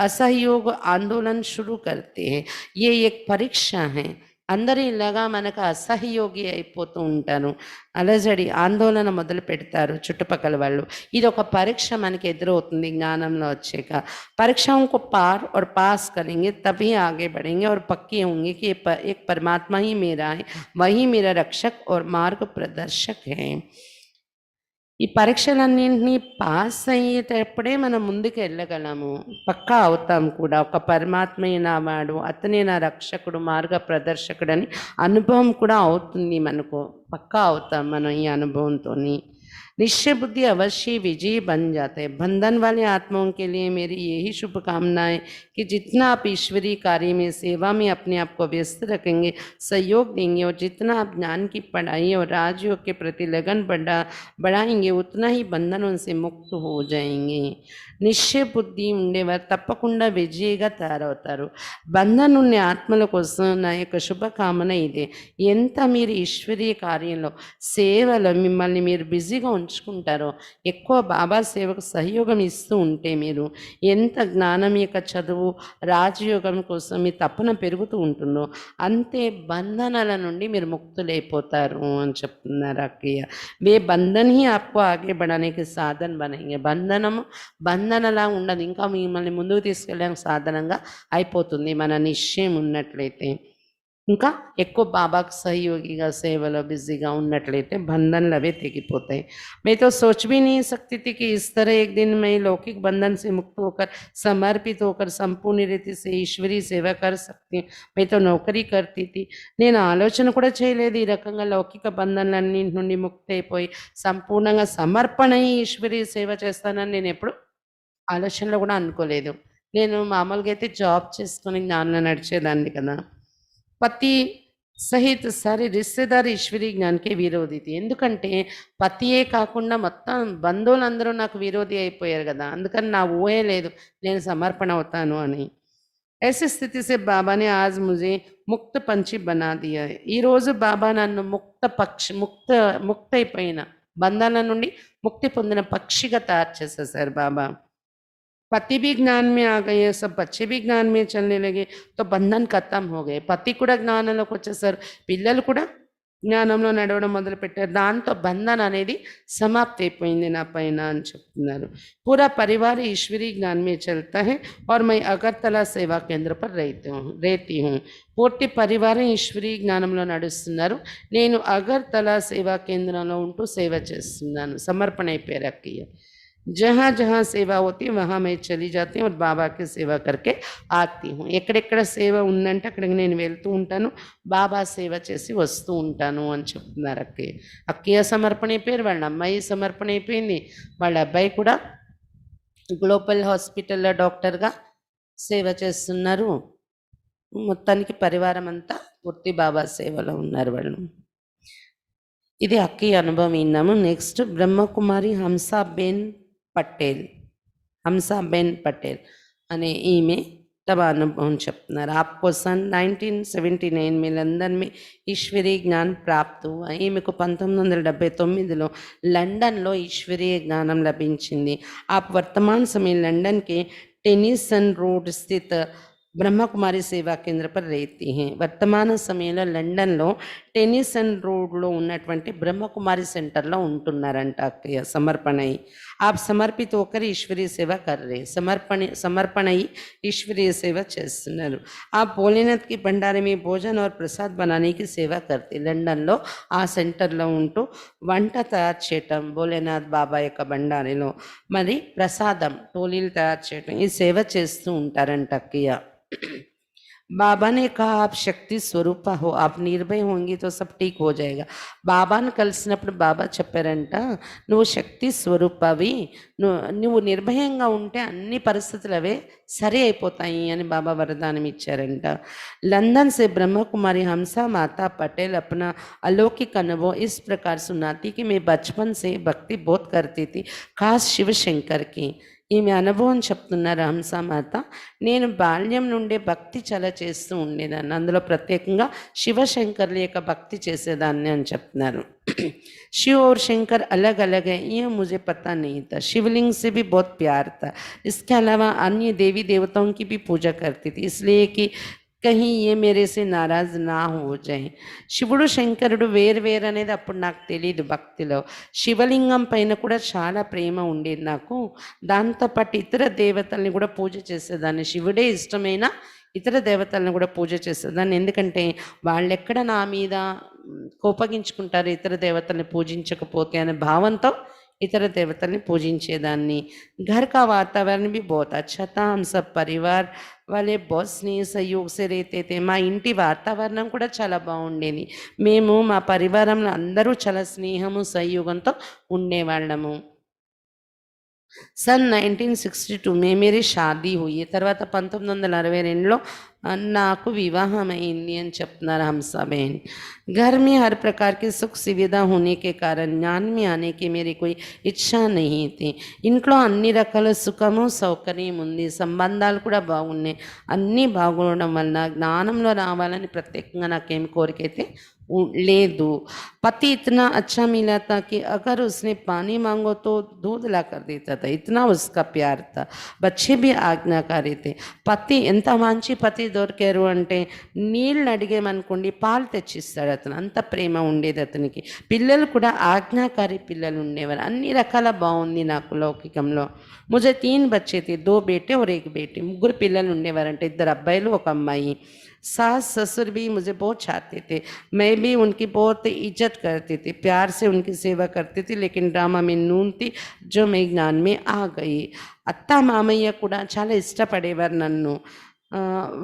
असहयोग आंदोलन शुरू करते हैं. ये एक परीक्षा है. అందరూ ఇలాగా మనకు అసహయోగి అయిపోతూ ఉంటారు, అలజడి ఆందోళన మొదలు పెడతారు చుట్టుపక్కల వాళ్ళు. ఇది ఒక పరీక్ష మనకి ఎదురవుతుంది జ్ఞానంలో వచ్చాక. परीक्षाओं को पार और पास करेंगे तभी आगे बढ़ेंगे और पक्के होंगे कि एक परमात्मा ही मेरा है, वही मेरा रक्षक और मार्ग प्रदर्शक है. ఈ పరీక్షలన్నింటినీ పాస్ అయ్యేటప్పుడే మనం ముందుకు వెళ్ళగలము, పక్కా అవుతాం కూడా. ఒక పరమాత్మయే నా వాడు, అతనే నా రక్షకుడు, మార్గ ప్రదర్శకుడు అని అనుభవం కూడా అవుతుంది మనకు. పక్కా అవుతాం మనం ఈ అనుభవంతోని. निश्चय बुद्धि अवश्य विजयी बन जाते हैं. बंधन वाले आत्माओं के लिए मेरी यही शुभकामनाएं कि जितना आप ईश्वरीय कार्य में, सेवा में अपने आप को व्यस्त रखेंगे, सहयोग देंगे और जितना आप ज्ञान की पढ़ाई और राजयोग के प्रति लगन बढ़ाएंगे, उतना ही बंधनों से मुक्त हो जाएंगे. నిశ్చయ బుద్ధి ఉండేవారు తప్పకుండా విజయిగా తయారవుతారు. బంధన ఉన్న ఆత్మల కోసం నా యొక్క శుభకామన ఇదే. ఎంత మీరు ఈశ్వరీయ కార్యంలో, సేవలో మిమ్మల్ని మీరు బిజీగా ఉంచుకుంటారో, ఎక్కువ బాబా సేవకు సహయోగం ఇస్తూ ఉంటే, మీరు ఎంత జ్ఞానం యొక్క చదువు, రాజయోగం కోసం మీ తపన పెరుగుతూ ఉంటుందో, అంతే బంధనాల నుండి మీరు ముక్తులైపోతారు అని చెప్తున్నారు అక్కయ్య. వే బంధన్ హీ ఆప్కో ఆగే బడానేకి సాధన్ బనేంగే. బంధనలా ఉండదు, ఇంకా మిమ్మల్ని ముందుకు తీసుకెళ్ళడానికి సాధనంగా అయిపోతుంది మన నిశ్చయం ఉన్నట్లయితే. ఇంకా ఎక్కువ బాబాకు సహయోగిగా సేవలో బిజీగా ఉన్నట్లయితే బంధనలు అవే తెగిపోతాయి. मैं तो सोच भी नहीं सकती थी कि इस तरह एक दिन मैं लौकिक बंधन से मुक्त होकर, समर्पित होकर संपूर्ण रीति से ईश्वरीय సేవ कर सकती हूँ. मैं तो నౌకరీ करती थी. నేను ఆలోచన కూడా చేయలేదు ఈ రకంగా లౌకిక బంధనలన్నింటి నుండి ముక్తి అయిపోయి సంపూర్ణంగా సమర్పణ ఈశ్వరీయ సేవ చేస్తానని నేను ఎప్పుడు ఆలోచనలో కూడా అనుకోలేదు. నేను మామూలుగా అయితే జాబ్ చేసుకొని జ్ఞానంలో నడిచేదాన్ని కదా. పతి సహిత సారీ రిశ్తేదారు ఈశ్వరీ జ్ఞానికి విరోధి. ఎందుకంటే పతియే కాకుండా మొత్తం బంధువులందరూ నాకు విరోధి అయిపోయారు కదా. అందుకని నా ఊహే లేదు నేను సమర్పణ అవుతాను అని. ऐसी स्थिति से बाबा ने आज मुझे मुक्त पंछी बना दिया है. ఈరోజు బాబా నన్ను ముక్త అయిపోయిన బంధాల నుండి ముక్తి పొందిన పక్షిగా తయారు చేసేసారు బాబా. पति भी ज्ञान में आ गए, सब बच्चे भी ज्ञान में चलने लगे, तो బంధన్ ఖతం हो गए. పతి కూడా జ్ఞానంలోకి వచ్చేసారు, పిల్లలు కూడా జ్ఞానంలో నడవడం మొదలుపెట్టారు. దాంతో బంధన్ అనేది సమాప్తి అయిపోయింది నా పైన అని చెప్తున్నారు. पूरा परिवार ईश्वरी ज्ञान में चलता है और मैं अगरतला सेवा केंद्र पर रहती हूँ. పూర్తి పరివారం ఈశ్వరీ జ్ఞానంలో నడుస్తున్నారు. నేను అగర్తలా సేవా కేంద్రంలో ఉంటూ సేవ చేస్తున్నాను. సమర్పణ అయిపోయారు అక్కయ్య. जहाँ जहाँ सेवा होती है वहाँ मैं चली जाती हूँ और बाबा की सेवा करके आती हूँ. ఎక్కడెక్కడ సేవ ఉందంటే అక్కడికి నేను వెళ్తూ ఉంటాను, బాబా సేవ చేసి వస్తూ ఉంటాను అని చెప్తున్నారు అక్కయ్య. అక్కయ్య సమర్పణ అయిపోయారు, వాళ్ళ అమ్మాయి సమర్పణ అయిపోయింది, వాళ్ళ అబ్బాయి కూడా గ్లోబల్ హాస్పిటల్లో డాక్టర్గా సేవ చేస్తున్నారు. మొత్తానికి పరివారం అంతా పూర్తి బాబా సేవలో ఉన్నారు వాళ్ళు. ఇది అక్కయ్య అనుభవం విన్నాము. నెక్స్ట్ బ్రహ్మకుమారి హంసాబెన్ పటేల్ అనే ఈమె తమ అనుభవం చెప్తున్నారు. आपको सन 1979 में లండన్ में ఈశ్వరీయ జ్ఞాన్ ప్రాప్తు. ఈమెకు 1979లో లండన్లో ఈశ్వరీయ జ్ఞానం లభించింది. आप वर्तमान समय लंदन के टेनिसन रोड स्थित ब्रह्मकुमारी सेवा केंद्र पर रहती हैं. వర్తమాన సమయంలో లండన్లో టెన్నిసన్ రోడ్లో ఉన్నటువంటి బ్రహ్మకుమారి సెంటర్లో ఉంటున్నారంట అక్కయ్య సమర్పణ అయ్యి. आप समर्पित होकर ईश्वरीय सेवा कर रहे हैं, समर्पण ही ईश्वरीय सेवा చేస్తున్నారు. आप भोलेनाथ की भंडारे में भोजन और प्रसाद बनाने की सेवा करते. లండన్లో ఆ సెంటర్లో ఉంటూ వంట తయారు చేయటం, భోలేనాథ్ బాబా యొక్క బండారిలో మరి ప్రసాదం టోలీలు తయారు చేయటం, ఈ సేవ చేస్తూ ఉంటారంట అక్కయ్య. बाबा ने कहा आप शक्ति स्वरूप हो, आप निर्भय होंगी तो सब ठीक हो जाएगा. బాబాను కలిసినప్పుడు బాబా చెప్పారంట, నువ్వు శక్తి స్వరూపవి, నువ్వు నిర్భయంగా ఉంటే అన్ని పరిస్థితులు అవే సరి అయిపోతాయి అని బాబా वरदान ఇచ్చారంట. लंदन से ब्रह्म कुमारी हंसा माता पटेल अपना अलौकिक अनुभव इस प्रकार सुनाती कि मैं बचपन से भक्ति बहुत करती थी, खास शिव शंकर की. ఈమె అనుభవం చెప్తున్నారు హంసామాత. నేను బాల్యం నుండే భక్తి చాలా చేస్తూ ఉండేదాన్ని, అందులో ప్రత్యేకంగా శివశంకర్ల యొక్క భక్తి చేసేదాన్ని అని చెప్తున్నారు. शिव और शंकर अलग अलग है ये मुझे पता नहीं था. शिवलिंग से भी बहुत प्यार था. इसके अलावा अन्य देवी देवताओं की भी पूजा करती थी, इसलिए कि कहीं ये मेरे से नाराज ना हो जाए. శివుడు శంకరుడు వేరు అనేది అప్పుడు నాకు తెలియదు భక్తిలో. శివలింగం పైన కూడా చాలా ప్రేమ ఉండేది నాకు. దాంతోపాటు ఇతర దేవతల్ని కూడా పూజ చేసేదాన్ని. శివుడే ఇష్టమైన ఇతర దేవతలను కూడా పూజ చేసేదాన్ని. ఎందుకంటే వాళ్ళెక్కడ నా మీద కోపగించుకుంటారు ఇతర దేవతల్ని పూజించకపోతే అనే భావంతో ఇతర దేవతల్ని పూజించేదాన్ని. घर का वातावरण भी बहुत अच्छा था. हम सब परिवार वाले बहुत स्नेह सहयोग से रहते थे. మా ఇంటి వాతావరణం కూడా చాలా బాగుండేది. మేము మా పరివారంలో అందరూ చాలా స్నేహము సహయోగంతో ఉండేవాళ్ళము. सन 1962 में मेरी शादी हुई. తర్వాత 1962లో నాకు వివాహం అయింది అని చెప్తున్నారు హంసాబేన్. घर में हर प्रकार की सुख सुविधा होने के कारण ज्ञान में आने की मेरी कोई इच्छा नहीं थी. ఇంట్లో అన్ని రకాల సుఖము సౌకర్యం ఉంది, సంబంధాలు కూడా బాగున్నాయి. అన్నీ బాగుండడం వల్ల జ్ఞానంలో రావాలని ప్రత్యేకంగా నాకేం కోరిక అయితే లేదు. पति इतना अच्छा मिला था कि अगर उसने पानी मांगो तो दूध ला कर देता था, इतना उसका प्यार था. बच्चे भी आज्ञाकारी थे. పతి ఎంత మంచి పతి దొరికారు అంటే నీళ్ళు అడిగేమనుకోండి పాలు తెచ్చిస్తాడు అతను, అంత ప్రేమ ఉండేది అతనికి. పిల్లలు కూడా ఆజ్ఞాకారి పిల్లలు ఉండేవారు. అన్ని రకాల బాగుంది నాకు లౌకికంలో. मुझे 3 बच्चे थे, 2 बेटे और 1 बेटी. ముగ్గురు పిల్లలు ఉండేవారంటే, 2 అబ్బాయిలు 1 అమ్మాయి. सास ससुर भी मुझे बहुत चाहते थे. मैं भी उनकी बहुत इज्जत करती थी, प्यार से उनकी सेवा करती थी. लेकिन ड्रामा में नून थी जो मैं ज्ञान में आ गई. అత్త మామయ్య కూడా చాలా ఇష్టపడేవారు నన్ను.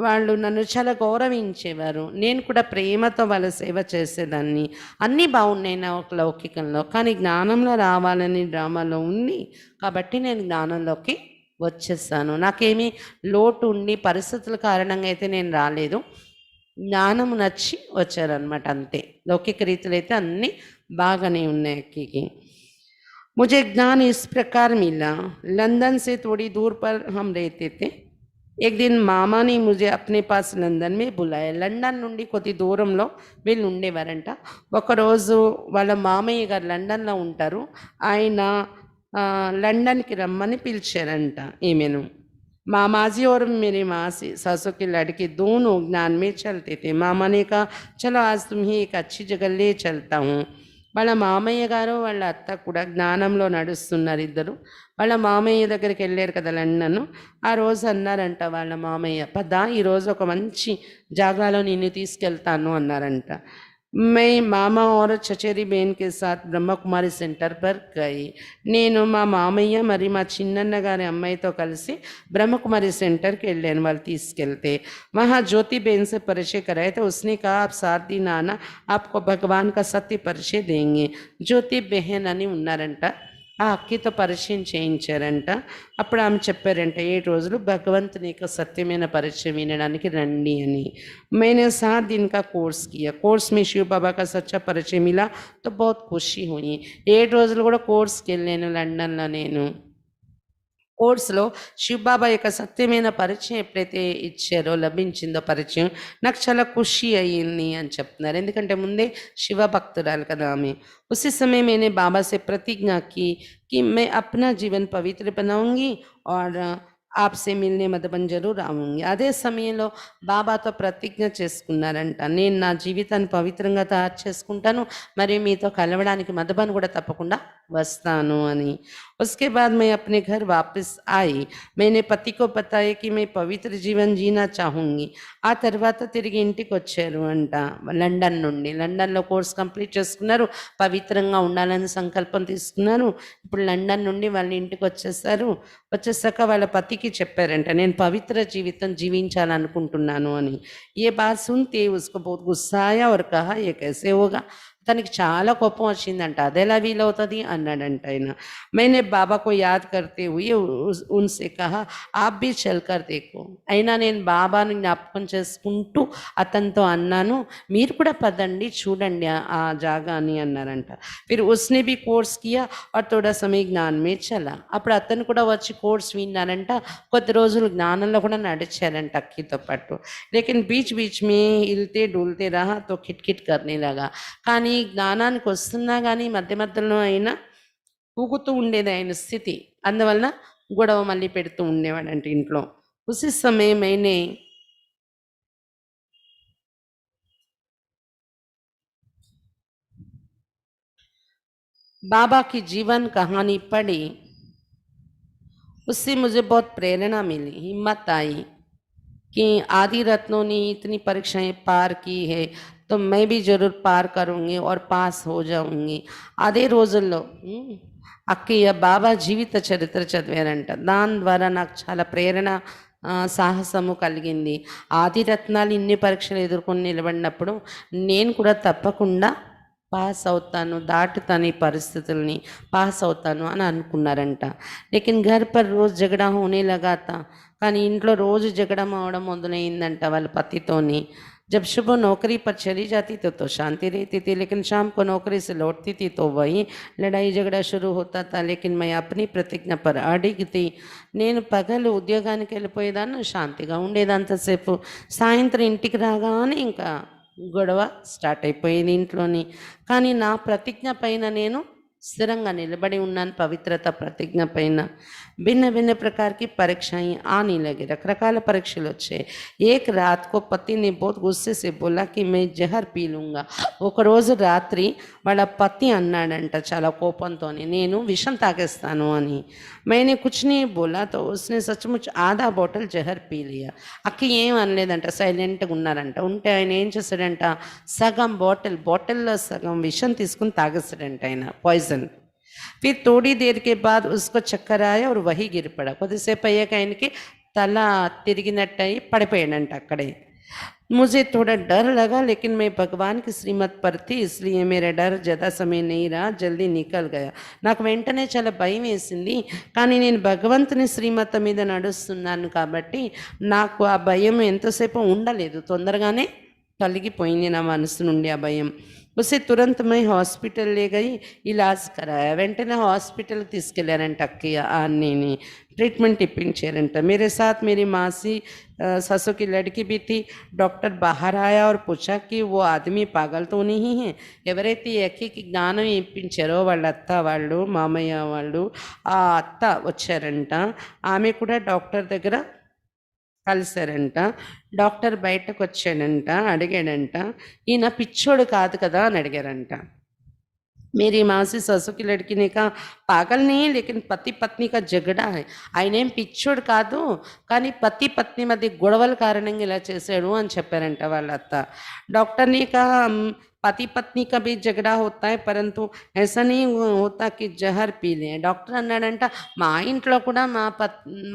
వాళ్ళు నన్ను చాలా గౌరవించేవారు. నేను కూడా ప్రేమతో వాళ్ళ సేవ చేసేదాన్ని. అన్నీ బాగున్నాయి నా లౌకికంలో, కానీ జ్ఞానంలో రావాలని డ్రామాలో ఉంది కాబట్టి నేను జ్ఞానంలోకి వచ్చేసాను. నాకేమీ లోటు ఉండి పరిస్థితుల కారణంగా అయితే నేను రాలేదు, జ్ఞానము నచ్చి వచ్చారనమాట అంతే. లౌకిక రీతిలో అయితే అన్నీ బాగానే ఉన్నాయి అక్కకి. मुझे ज्ञान इस प्रकार मिला. लंदन से थोड़ी दूर पर हम रहते थे. एक दिन మామా ने मुझे अपने पास లండన్ में बुलाया. లండన్ నుండి కొద్ది దూరంలో వీళ్ళు ఉండేవారంట. ఒకరోజు వాళ్ళ మామయ్య గారు లండన్లో ఉంటారు, ఆయన లండన్కి రమ్మని పిలిచారంట ఈమెను. मामा जी और मेरी मासी सासू की लड़की दोनों ज्ञान में चलते थे. मामा ने कहा चलो आज तुम्हें एक अच्छी जगह ले चलता हूँ. వాళ్ళ మామయ్య గారు వాళ్ళ అత్త కూడా జ్ఞానంలో నడుస్తున్నారు ఇద్దరు. వాళ్ళ మామయ్య దగ్గరికి వెళ్ళారు కదా లండన్. ఆ రోజు అన్నారంట వాళ్ళ మామయ్య, పదా ఈరోజు ఒక మంచి జాగాలో నిన్ను తీసుకెళ్తాను అన్నారంట. मैं मामा और चचेरी बहन के साथ ब्रह्म कुमारी सेंटर पर गई. నేను మా మామయ్య మరి మా చిన్నన్న గారి అమ్మాయితో కలిసి ब्रह्मकुमारी सेंटर के వెళ్ళాను వాళ్ళు తీసుకెళ్తే. वहाँ ज्योति बहन से परिचय कराए तो उसने कहा आप 7 दिन आना, आपको भगवान का सत्य परिचय देंगे. ज्योति बहन అని ఉన్నారంట, ఆ అక్కితో పరిచయం చేయించారంట. అప్పుడు ఆమె చెప్పారంట 7 రోజులు భగవంతుని యొక్క సత్యమైన పరిచయం వినడానికి రండి అని. मैंने 7 दिन का कोर्स किया. कोर्स में शिव बाबा का सच्चा परिचय मिला तो बहुत खुशी हुई. 7 రోజులు కూడా కోర్స్కి వెళ్ళాను లండన్లో నేను. కోర్సులో శివబాబా యొక్క సత్యమైన పరిచయం ఎప్పుడైతే ఇచ్చారో లభించిందో పరిచయం, నాకు చాలా ఖుషి అయ్యింది అని చెప్తున్నారు. ఎందుకంటే ముందే శివ భక్తురాలు కదా ఆమె. उसी समय मैंने बाबा से प्रतिज्ञा की कि मैं अपना जीवन पवित्र बनाऊंगी और ఆప్‌సే మిల్నే మదబన్ జరూర్ ఆऊँगी. అదే సమయంలో బాబాతో ప్రతిజ్ఞ చేసుకున్నారంట. నేను నా జీవితాన్ని పవిత్రంగా తయారు చేసుకుంటాను. మరియు మీతో కలవడానికి మధుబన్ కూడా తప్పకుండా వస్తాను అని. उसके बाद मैं अपने घर वापस आई. मैंने पति को बताया कि मैं पवित्र जीवन जीना चाहूँगी. ఆ తర్వాత తిరిగి ఇంటికొచ్చారు అంట. లండన్ నుండి. లండన్‌లో కోర్స్ కంప్లీట్ చేసుకున్నారు. పవిత్రంగా ఉండాలని సంకల్పం తీసుకున్నారు. ఇప్పుడు లండన్ నుండి వాళ్ళ ఇంటికొచ్చేసారు. వచ్చేసాక వాళ్ళ పతికి చెప్పారంట, నేను పవిత్ర జీవితం జీవించాలనుకుంటున్నాను అని. ఏ బాత్ సున్తే ఉస్కో బహుత్ గుస్సా ఆయా ఔర్ కహా యే కైసే హోగా. అతనికి చాలా కోపం వచ్చిందంట. అదెలా వీలవుతుంది అన్నాడంట ఆయన. मैंने बाबा को याद करते हुए उनसे कहा आप भी चल कर देखो. అయినా నేను బాబాని జ్ఞాపకం చేసుకుంటూ అతనితో అన్నాను, మీరు కూడా పదండి చూడండి ఆ జాగాని అన్నారంట. फिर उसने भी कोर्स किया और थोड़ा समय ज्ञान में चला. అప్పుడు అతను కూడా వచ్చి కోర్స్ విన్నారంట. కొద్ది రోజులు జ్ఞానంలో కూడా నడిచారంట అక్కితో పాటు. लेकिन बीच बीच में हिलते डुलते रहा तो खिटखिट करने लगा. కానీ జ్ఞానానికి వస్తున్నా కానీ మధ్య మధ్యలో అయినా ఊగుతూ ఉండేది ఆయన స్థితి. అందువలన గొడవ మళ్ళీ పెడుతూ ఉండేవాడంట ఇంట్లో. ఉసి సమయం मैंने बाबा की जीवन कहानी पढ़ी. उससे मुझे बहुत प्रेरणा मिली, हिम्मत आई कि आदि रत्नों ने इतनी परीक्षाएं पार की है तो मैं भी जरूर पार करूंगी और पास हो जाऊंगी. అదే రోజుల్లో అక్కయ్య బాబా జీవిత చరిత్ర చదివారంట. దాని ద్వారా నాకు చాలా ప్రేరణ సాహసము కలిగింది. ఆది రత్నాలు ఇన్ని పరీక్షలు ఎదుర్కొని నిలబడినప్పుడు నేను కూడా తప్పకుండా పాస్ అవుతాను, దాటుతాను ఈ పరిస్థితుల్ని, పాస్ అవుతాను అని అనుకున్నారంట. लेकिन घर पर रोज झगड़ा होने लगा था. కానీ ఇంట్లో రోజు జగడం అవడం మొదలైందంట వాళ్ళ పతితోని. जब सुबह नौकरी पर चली जाती तो शांति रहती थी, लेकिन शाम को नौकरी से लौटती थी तो वही लड़ाई झगड़ा शुरू होता था. लेकिन मैं अपनी प्रतिज्ञा पर अडिग थी. నేను పగలు ఉద్యోగానికి వెళ్ళిపోయేదాన్ని, శాంతిగా ఉండేది అంతసేపు. సాయంత్రం ఇంటికి రాగానే ఇంకా గొడవ స్టార్ట్ అయిపోయేది ఇంట్లోని. కానీ నా ప్రతిజ్ఞ పైన నేను స్థిరంగా నిలబడి ఉన్నాను, పవిత్రత ప్రతిజ్ఞ పైన. भिन्न भिन्न प्रकार की परीक्षाएं आने लगी, रकरकाल परीक्षలు వచ్చాయి. एक रात को पति ने बहुत गुस्से से बोला कि मैं जहर पी लूँगा. ఒక రోజు రాత్రి వాళ్ళ పతి అన్నాడంట చాలా కోపంతోని, నేను విషం తాగేస్తాను అని. मैंने कुछ नहीं बोला तो उसने सचमुच आधा బాటిల్ జహర్ పీ लिया. అక్కి ఏం అనలేదంట, సైలెంట్గా ఉన్నారంట. ఉంటే ఆయన ఏం చేశాడంట, సగం బాటిల్లో సగం విషం తీసుకుని తాగేస్తాడంట ఆయన, పాయిజన్. फिर थोड़ी देर के बाद उसको चक्कर आया और वही गिर पड़ा. కొద్దిసేపు అయ్యాక ఆయనకి తల తిరిగినట్టు అయి పడిపోయాడంట అక్కడే. मुझे थोड़ा डर लगा, लेकिन मैं भगवान की श्रीमत पर थी, इसलिए मेरा डर ज़्यादा समय नहीं रहा, जल्दी निकल गया. నాకు వెంటనే చాలా భయం వేసింది, కానీ నేను భగవంతుని శ్రీమత మీద నడుస్తున్నాను కాబట్టి నాకు ఆ భయం ఎంతసేపు ఉండలేదు, తొందరగానే తొలగిపోయింది నా మనసు నుండి ఆ భయం. उसे तुरंत मैं हॉस्पिटल ले गई, इलाज कराया. వెంటనే హాస్పిటల్కి తీసుకెళ్ళారంట అక్కయ్య అన్నీని, ట్రీట్మెంట్ ఇప్పించారంట. मेरे साथ मेरी मासी ससुर की लड़की भी थी. डॉक्टर बाहर आया और पूछा कि वो आदमी पागल तो नहीं है. ఎవరైతే ఈ అక్కకి జ్ఞానం ఇప్పించారో వాళ్ళ అత్త వాళ్ళు, మామయ్య వాళ్ళు, ఆ అత్త వచ్చారంట. ఆమె కూడా డాక్టర్ దగ్గర కలిశారంట. డాక్టర్ బయటకు వచ్చాడంట, అడిగాడంట, ఈయన పిచ్చోడు కాదు కదా అని అడిగారంట. मेरी मासी ससुर की लड़की ने कहा पागल नहीं है, लेकिन पति पत्नी का झगड़ा है. ఆయన ఏం పిచ్చోడు కాదు, కానీ పతి పత్ని మధ్య గొడవల కారణంగా ఇలా చేశాడు అని చెప్పారంట వాళ్ళ అత్త. डॉक्टर ने कहा पति पत्नी का भी झगड़ा होता है, परंतु ऐसा नहीं होता कि జహర్ పీ లే. డాక్టర్ అన్నాడంట, మా ఇంట్లో కూడా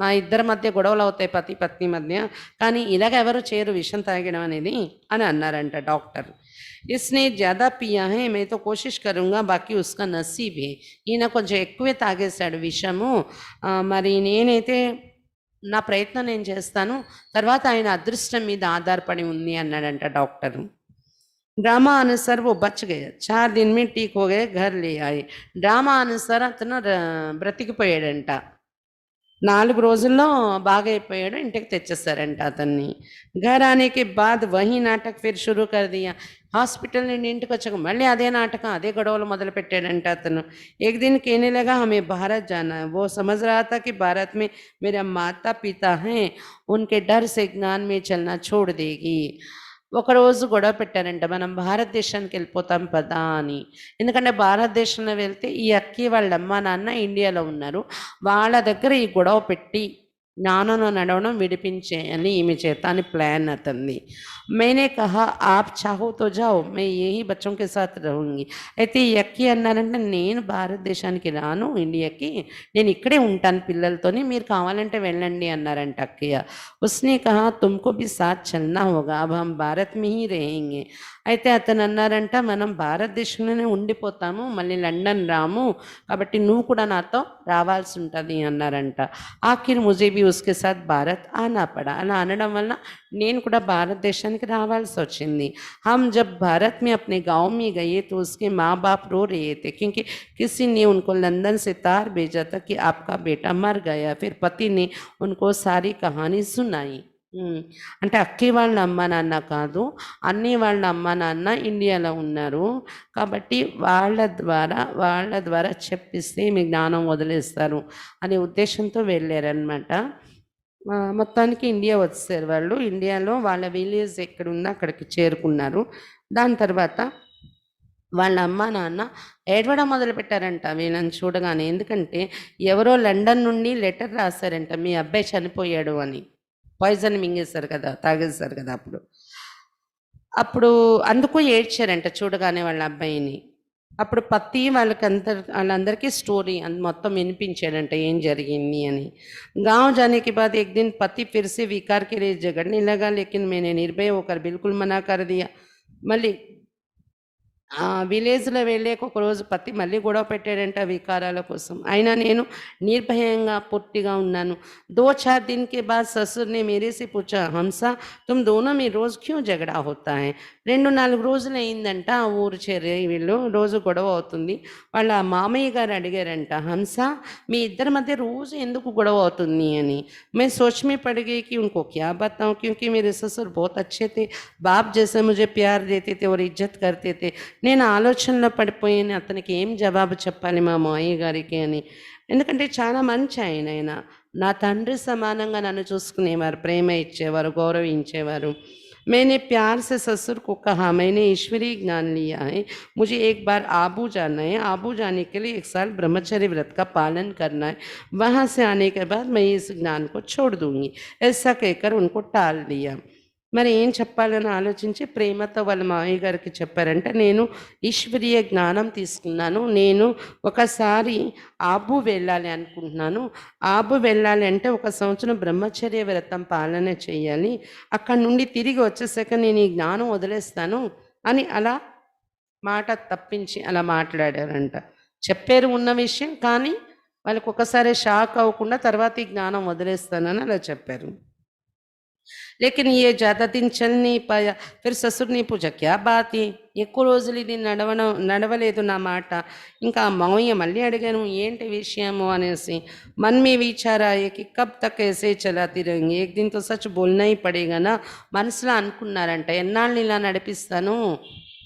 మా ఇద్దరి మధ్య గొడవలు అవుతాయి పతి పత్ని మధ్య, కానీ ఇలాగ ఎవరు చేయరు విషం తాగడం అనేది అని అన్నారంట డాక్టర్. इसने ज़्यादा पिया है, मैं तो कोशिश करूँगा, बाकी उसका नसीब है. ఈయన కొంచెం ఎక్కువే తాగేశాడు విషము, మరి నేనైతే నా ప్రయత్నం నేను చేస్తాను, తర్వాత ఆయన అదృష్టం మీద ఆధారపడి ఉంది అన్నాడంట డాక్టరు. ड्रामा अनुसार वो बच गए, 4 दिन में ठीक हो गए, घर ले आए. డ్రామా అనుసారం అతను బ్రతికిపోయాడంట. 4 రోజుల్లో బాగైపోయాడు. ఇంటికి తెచ్చేసారంట అతన్ని. घर आने के बाद वही नाटक फिर शुरू कर दिया. హాస్పిటల్ నుండి ఇంటికొచ్చాక మళ్ళీ అదే నాటకం, అదే గొడవలు మొదలుపెట్టాడంట అతను. एक दिन कहने लगा हमें भारत जाना है. वो समझ रहा था कि भारत में मेरा माता-पिता हैं, उनके डर से ज्ञान में चलना छोड़ देगी. ఒకరోజు గొడవ పెట్టారంట, మనం భారతదేశానికి వెళ్ళిపోతాం పదా అని. ఎందుకంటే భారతదేశంలో వెళ్తే ఈ అక్కి వాళ్ళ అమ్మ నాన్న ఇండియాలో ఉన్నారు, వాళ్ళ దగ్గర ఈ గొడవ పెట్టి జ్ఞానంలో నడవడం విడిపించేయాలి ఈమె చేత అని ప్లాన్ అతనిది. मैंने कहा आप चाहो तो जाओ, मैं यही बच्चों के साथ रहूँगी. అయితే ఈ అక్కి అన్నారంటే నేను భారతదేశానికి రాను, ఇండియాకి, నేను ఇక్కడే ఉంటాను పిల్లలతోని, మీరు కావాలంటే వెళ్ళండి అన్నారంట అక్కయ్య. उसने कहा तुमको भी साथ चलना होगा, अब हम भारत में ही रहेंगे. అయితే అతను అన్నారంట మనం భారతదేశంలోనే ఉండిపోతాము, మళ్ళీ లండన్ రాము, కాబట్టి నువ్వు కూడా నాతో రావాల్సి ఉంటుంది అన్నారంట. ఆఖిర్ ముజే भी उसके साथ भारत आना पड़ा. అలా అనడం వల్ల నేను కూడా భారతదేశానికి రావాల్సి వచ్చింది. हम जब भारत में अपने गाँव में गए तो उसके माँ बाप रो रहे थे क्योंकि किसी ने उनको लंदन से तार भेजा था कि आपका बेटा मर गया. फिर पति ने उनको सारी कहानी सुनाई. అంటే అక్కి వాళ్ళ అమ్మ నాన్న కాదు, అన్నీ వాళ్ళ అమ్మ నాన్న ఇండియాలో ఉన్నారు, కాబట్టి వాళ్ళ ద్వారా చెప్పిస్తే మీ జ్ఞానం వదిలేస్తారు అనే ఉద్దేశంతో వెళ్ళారనమాట. మొత్తానికి ఇండియా వచ్చేసారు వాళ్ళు. ఇండియాలో వాళ్ళ విలేజ్ ఎక్కడుందో అక్కడికి చేరుకున్నారు. దాని తర్వాత వాళ్ళ అమ్మ నాన్న ఏడవడం మొదలుపెట్టారంట వీళ్ళని చూడగానే. ఎందుకంటే ఎవరో లండన్ నుండి లెటర్ రాశారంట, మీ అబ్బాయి చనిపోయాడు అని. పాయిజన్ మింగేశారు కదా, తాగేశారు కదా అప్పుడు. అప్పుడు అందుకు ఏడ్చారంట చూడగానే వాళ్ళ అబ్బాయిని. అప్పుడు పతి వాళ్ళందరికీ స్టోరీ మొత్తం వినిపించాడంట ఏం జరిగింది అని. गाँव जाने के बाद एक दिन पति फिर से विकार के लिए झगड़ने लगा, लेकिन मैंने निर्भय होकर बिल्कुल मना कर दिया. మళ్ళీ విలేజ్లో వెళ్ళాక ఒకరోజు పతి మళ్ళీ గొడవ పెట్టాడంట వికారాల కోసం. అయినా నేను నిర్భయంగా పూర్తిగా ఉన్నాను. 2-4 दिन के बाद ससुर ने मेरे से पूछा, हंसा तुम दोनों में रोज़ क्यों झगड़ा होता है. 2-4 రోజులు అయిందంట ఆ ఊరు చేరి వీళ్ళు రోజు గొడవ అవుతుంది. వాళ్ళ మామయ్య గారు అడిగారంట, హంస మీ ఇద్దరి మధ్య రోజు ఎందుకు గొడవ అవుతుంది అని. मैं सोच में पड़ गई कि उनको क्या बताऊं, क्योंकि मेरे ससुर बहुत अच्छे थे, बाप जैसे मुझे प्यार देते थे और इज्जत करते थे. నేను ఆలోచనలో పడిపోయాను, అతనికి ఏం జవాబు చెప్పాలి మా మామయ్య గారికి అని. ఎందుకంటే చాలా మంచి ఆయన నా తండ్రి సమానంగా నన్ను చూసుకునేవారు, ప్రేమ ఇచ్చేవారు, గౌరవించేవారు. मैंने प्यार से ससुर को कहा, मैंने ईश्वरीय ज्ञान लिया है, मुझे एक बार आबू जाना है, आबू जाने के लिए 1 साल ब्रह्मचर्य व्रत का पालन करना है, वहाँ से आने के बाद मैं इस ज्ञान को छोड़ दूंगी. ऐसा कहकर उनको टाल दिया. మరి ఏం చెప్పాలని ఆలోచించి ప్రేమతో వాళ్ళ మామయ్య గారికి చెప్పారంటే, నేను ఈశ్వరీయ జ్ఞానం తీసుకున్నాను, నేను ఒకసారి ఆబు వెళ్ళాలి అనుకుంటున్నాను. ఆబు వెళ్ళాలి అంటే 1 సంవత్సరం బ్రహ్మచర్య వ్రతం పాలన చేయాలి, అక్కడి నుండి తిరిగి వచ్చేసాక నేను ఈ జ్ఞానం వదిలేస్తాను అని అలా మాట తప్పించి అలా మాట్లాడారంట. చెప్పారు ఉన్న విషయం, కానీ వాళ్ళకి ఒకసారి షాక్ అవ్వకుండా తర్వాత ఈ జ్ఞానం వదిలేస్తానని అలా చెప్పారు. लेकिन ये ज़्यादा दिन चल नहीं पाया. फिर ससुर ने पूछा क्या बात है, ఎక్కువ రోజులు ఇది నడవలేదు నా మాట. ఇంకా మామయ్య మళ్ళీ అడిగాను ఏంటి విషయము అనేసి. मन में विचार आए कि कब तक ऐसे चलाती रहेंगे, एक दिन तो सच बोलना ही पड़ेगा ना. మనసులో అనుకున్నారంట ఎన్నాళ్ళు ఇలా నడిపిస్తాను,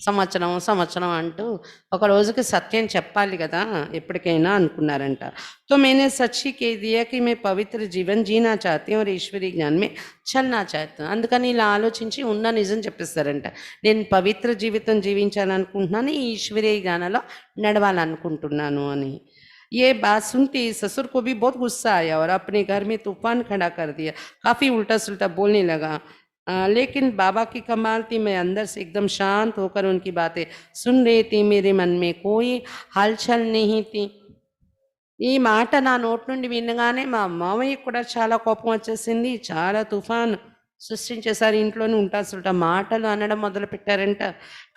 సంవత్సరం అంటూ ఒక రోజుకి సత్యం చెప్పాలి కదా ఎప్పటికైనా అనుకున్నారంట. तो मैंने सच ही कह दिया कि मैं पवित्र जीवन जीना चाहती हूँ और ईश्वरीय ज्ञान में చల్నా చేస్తాను. అందుకని ఇలా ఆలోచించి ఉన్న నిజం చెప్పేస్తారంట, నేను పవిత్ర జీవితం జీవించాలనుకుంటున్నాను, ఈ ఈశ్వరీయ జ్ఞానంలో నడవాలనుకుంటున్నాను అని. ये बात सुनते ही ससुर को भी बहुत गुस्सा आया और अपने घर में तूफान खड़ा कर दिया, काफ़ी उल्टा सुल्टा बोलने लगा. लेकिन बाबा की कमाल थी, मैं अंदर से एकदम शांत होकर उनकी बातें सुन रही थी, मेरे मन में कोई हलचल नहीं थी. ఈ మాట నా నోటి నుండి వినగానే మా మామయ్యకి కూడా చాలా కోపం వచ్చేసింది, చాలా తుఫాను సృష్టించేసారి. ఇంట్లోనే ఉంటాసుంటా మాటలు అనడం మొదలుపెట్టారంట.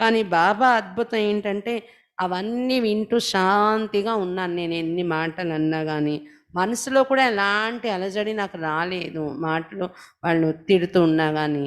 కానీ బాబా అద్భుతం ఏంటంటే అవన్నీ వింటూ శాంతిగా ఉన్నాను నేను, ఎన్ని మాటలు అన్నా కానీ. మనసులో కూడా ఎలాంటి అలజడి నాకు రాలేదు. మాటలు వాళ్ళు తిడుతూ ఉన్నా గానీ.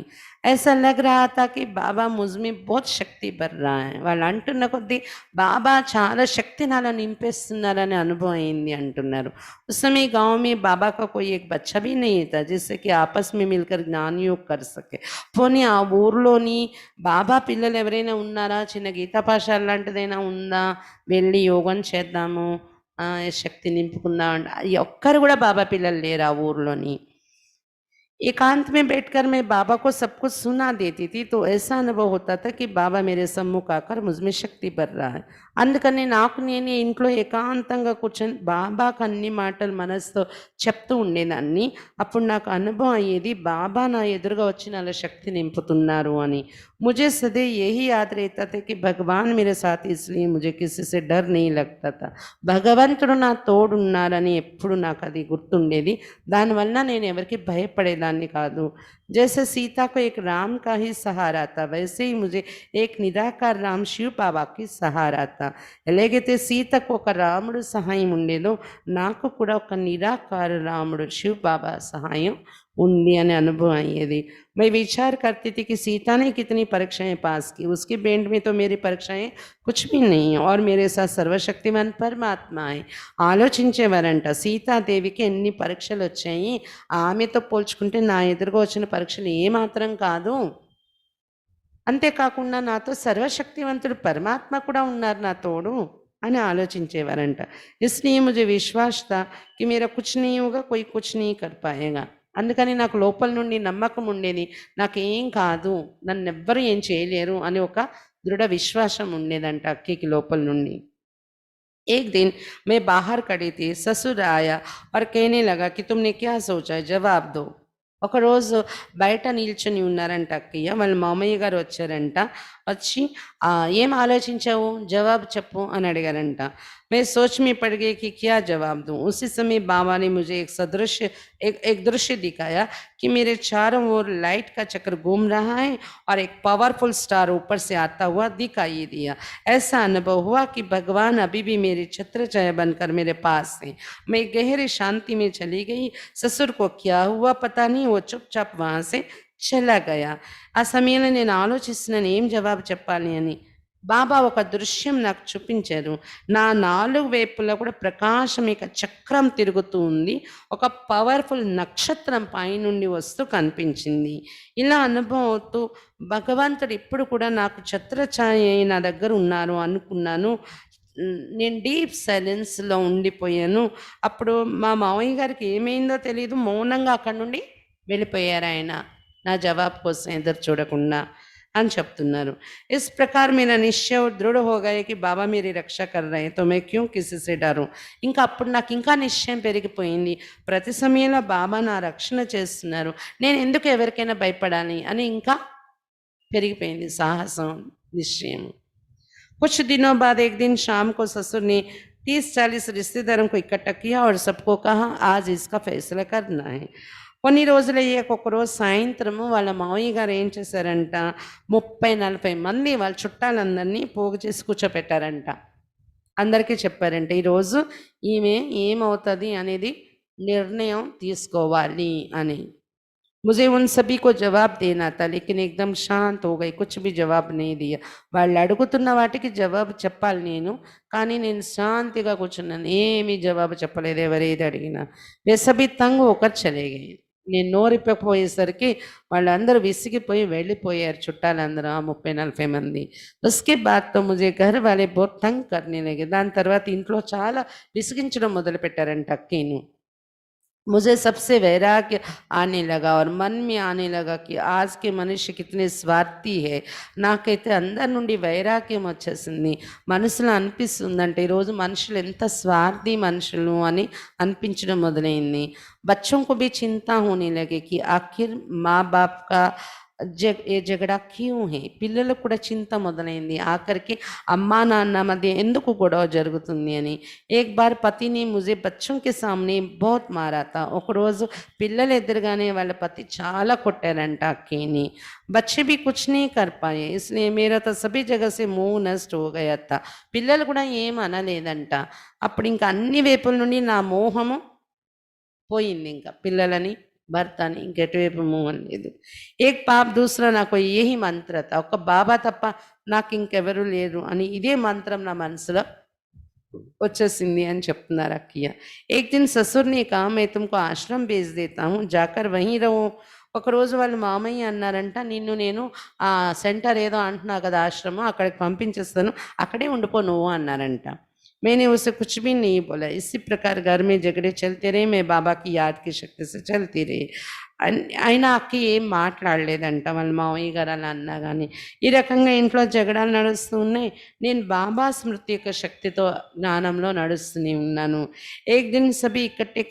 ऐसा लग रहा था कि బాబా मुझ में बहुत शक्ति भर रहा है. వాళ్ళు అంటున్న కొద్దీ బాబా చాలా శక్తి నాలో నింపేస్తున్నారనే అనుభవం అయింది అంటున్నారు. उस समय गाँव में बाबा का कोई एक बच्चा भी नहीं था जिससे कि आपस में मिलकर ज्ञान योग कर सके. పోనీ ఆ ఊర్లోని బాబా పిల్లలు ఎవరైనా ఉన్నారా? చిన్న గీతా పాఠశాల లాంటిదైనా ఉందా? వెళ్ళి యోగం చేద్దాము, శక్తి నింపుకుందాం అంటే ఒక్కరు కూడా బాబా పిల్లలు లేరు ఆ ఊర్లోని. एकांत में बैठकर मैं बाबा को सब कुछ सुना देती थी, तो ऐसा अनुभव होता था कि बाबा मेरे सम्मुख आकर मुझ में शक्ति भर रहा है. అందుకని నాకు నేనే ఇంట్లో ఏకాంతంగా కూర్చొని బాబాకు అన్ని మాటలు మనసుతో చెప్తూ ఉండేదాన్ని. అప్పుడు నాకు అనుభవం అయ్యేది బాబా నా ఎదురుగా వచ్చి నాలో శక్తి నింపుతున్నారు అని. मुझे सदैव यही याद रहता था कि भगवान मेरे साथ इसलिए मुझे किसी से डर नहीं लगता था. భగవంతుడు నా తోడున్నారని ఎప్పుడు నాకు అది గుర్తుండేది. దానివల్ల నేను ఎవరికి భయపడేదాన్ని కాదు. जैसे सीता को एक राम का ही सहारा था, वैसे ही मुझे एक निराकार राम शिव बाबा की सहारा था. ఎలాగైతే సీతకు ఒక రాముడు సహాయం ఉండేదో నాకు కూడా ఒక నిరాకార రాముడు శివ్ బాబా సహాయం ఉంది అనే అనుభవం అయ్యేది. मैं विचार करती थी कि सीता ने कितनी परीक्षाएं पास की, उसके बेंड में तो मेरी परीक्षाएं कुछ भी नहीं है और मेरे साथ सर्वशक्तिमान परमात्मा है. ఆలోచించేవారంట సీతాదేవికి ఎన్ని పరీక్షలు వచ్చాయి, ఆమెతో పోల్చుకుంటే నా ఎదురుగా వచ్చిన పరీక్షలు ఏమాత్రం కాదు. అంతేకాకుండా నాతో సర్వశక్తివంతుడు పరమాత్మ కూడా ఉన్నారు నా తోడు అని ఆలోచించేవారంట. इसलिए मुझे विश्वास था कि मेरा कुछ नहीं होगा, कोई कुछ नहीं कर पाएगा. అందుకని నాకు లోపల నుండి నమ్మకం ఉండేది, నాకేం కాదు, నన్నెవ్వరు ఏం చేయలేరు అని ఒక దృఢ విశ్వాసం ఉండేదంట అక్కికి లోపల నుండి. एक दिन मैं बाहर खड़ी थी, ससुर आया और कहने लगा कि तुमने क्या सोचा है, जवाब दो. ఒకరోజు బయట నిల్చొని ఉన్నారంట అక్కయ్య, వాళ్ళ మామయ్య గారు వచ్చారంట. వచ్చి ఏం ఆలోచించావు, జవాబు చెప్పు అని అడిగారంట. मैं सोच में पड़ गई कि क्या जवाब दूं. उसी समय बाबा ने मुझे एक दृश्य दिखाया कि मेरे चारों ओर लाइट का चक्र घूम रहा है और एक पावरफुल स्टार ऊपर से आता हुआ दिखाई दिया. ऐसा अनुभव हुआ कि भगवान अभी भी मेरी छत्र छाया बनकर मेरे पास है. मैं गहरी शांति में चली गई. ससुर को क्या हुआ पता नहीं, वो चुपचाप वहां से चला गया. ఆ సమయంలో నేను ఆలోచిస్తున్నాను ఏం జవాబు చెప్పాలి అని. బాబా ఒక దృశ్యం నాకు చూపించారు. నా 4 వైపులా కూడా ప్రకాశమిక చక్రం తిరుగుతూ ఉంది. ఒక పవర్ఫుల్ నక్షత్రం పైనుండి వస్తూ కనిపించింది. ఇలా అనుభవం అవుతూ భగవంతుడు ఇప్పుడు కూడా నాకు ఛత్రఛాయ నా దగ్గర ఉన్నారు అనుకున్నాను. నేను డీప్ సైలెన్స్లో ఉండిపోయాను. అప్పుడు మా మావయ్య గారికి ఏమైందో తెలియదు, మౌనంగా అక్కడి నుండి వెళ్ళిపోయారు ఆయన, నా జవాబు కోసం ఎదురు చూడకుండా అని చెప్తున్నారు. इस प्रकार मेरा निश्चय दृढ़ हो गया कि बाबा मेरी रक्षा कर रहे हैं, तो मैं क्यों किसी से डरूं. ఇంకా అప్పుడు నాకు ఇంకా నిశ్చయం పెరిగిపోయింది, ప్రతి సమయంలో బాబా నా రక్షణ చేస్తున్నారు, నేను ఎందుకు ఎవరికైనా భయపడాలి అని ఇంకా పెరిగిపోయింది సాహసం, నిశ్చయం. कुछ दिनों बाद एक दिन शाम को ससुर ने 30-40 रिश्तेदारों को इकट्ठा किया और सबको कहा आज इसका फैसला करना है. కొన్ని రోజులు అయ్యాక ఒకరోజు సాయంత్రము వాళ్ళ మావయ్య గారు ఏం చేశారంట, 30-40 మంది వాళ్ళ చుట్టాలందరినీ పోగు చేసి కూర్చోపెట్టారంట. అందరికీ చెప్పారంట ఈరోజు ఈమె ఏమవుతుంది అనేది నిర్ణయం తీసుకోవాలి అని. मुझे उन सभी को जवाब देना था, लेकिन एकदम शांत हो गई, कुछ भी जवाब नहीं दिया. వాళ్ళు అడుగుతున్న వాటికి జవాబు చెప్పాలి నేను, కానీ నేను శాంతిగా కూర్చున్నాను, ఏమీ జవాబు చెప్పలేదు ఎవరేది అడిగినా. वे सभी तंग होकर चले गए. నేను నోరిపోయేసరికి వాళ్ళందరూ విసిగిపోయి వెళ్ళిపోయారు చుట్టాలందరూ, 30-40 మంది. उसके बाद तो मुझे घर वाले बहुत तंग करने लगे. దాని తర్వాత ఇంట్లో చాలా విసిగించడం మొదలుపెట్టారంట అక్కయ్యను. मुझे सबसे वैराग्य आने लगा और मन में आने लगा कि आज के मनुष्य कितने स्वार्थी है. నాకైతే అందరి నుండి వైరాగ్యం వచ్చేసింది. మనసులో అనిపిస్తుందంటే ఈరోజు మనుషులు ఎంత స్వార్థి మనుషులు అని అనిపించడం మొదలైంది. बच्चों को भी चिंता होने लगे कि आखिर माँ बाप का ఏ జగడా క్యూ హే. పిల్లలకు కూడా చింత మొదలైంది, ఆఖరికి అమ్మా నాన్న మధ్య ఎందుకు గొడవ జరుగుతుంది అని. ఏక్ బార్ పతిని ముజే బచ్చోं के सामने बहुत मारा था. ఒకరోజు పిల్లలు ఎదురుగానే వాళ్ళ పతి చాలా కొట్టారంట అక్కయ్యని. बच्चे भी कुछ नहीं कर पाए, इसलिए मेरा तो सभी जगह से मुंह नष्ट हो गया था. పిల్లలు కూడా ఏం అనలేదంట. అప్పుడు ఇంకా అన్ని వైపుల నుండి నా మోహము పోయింది ఇంకా పిల్లలని భర్తని ఇంకెటువైపు మూవ్ లేదు. ఏక్ పాప్ దూసరా నాకు యహీ మంత్ర తా, ఒక బాబా తప్ప నాకు ఇంకెవరు లేరు అని ఇదే మంత్రం నా మనసులో వచ్చేసింది అని చెప్తున్నారు అక్కయ్య. ఏక్ దిన్ ససుర్ నే కహా మై తుమ్కో ఆశ్రమ్ భేజ్ దేతా హూ జాకర్ వహీ రహో. ఒకరోజు వాళ్ళు మామయ్య అన్నారంట, నిన్ను నేను ఆ సెంటర్ ఏదో అంటున్నావు కదా ఆశ్రమం, అక్కడికి పంపించేస్తాను, అక్కడే ఉండిపో నువ్వు అన్నారంట. मैंने उसे कुछ भी नहीं बोला. इसी प्रकार घर में झगड़े चलते रहे. मैं बाबा की याद की शक्ति से चलती रही. అయినా అక్క ఏం మాట్లాడలేదంట వాళ్ళ మావయ్య గారు అలా అన్నా కానీ. ఈ రకంగా ఇంట్లో జగడాలు నడుస్తూ ఉన్నాయి. నేను బాబా స్మృతి యొక్క శక్తితో జ్ఞానంలో నడుస్తూనే ఉన్నాను. ఏక్ దిన్ సభీ ఇక్కట్టే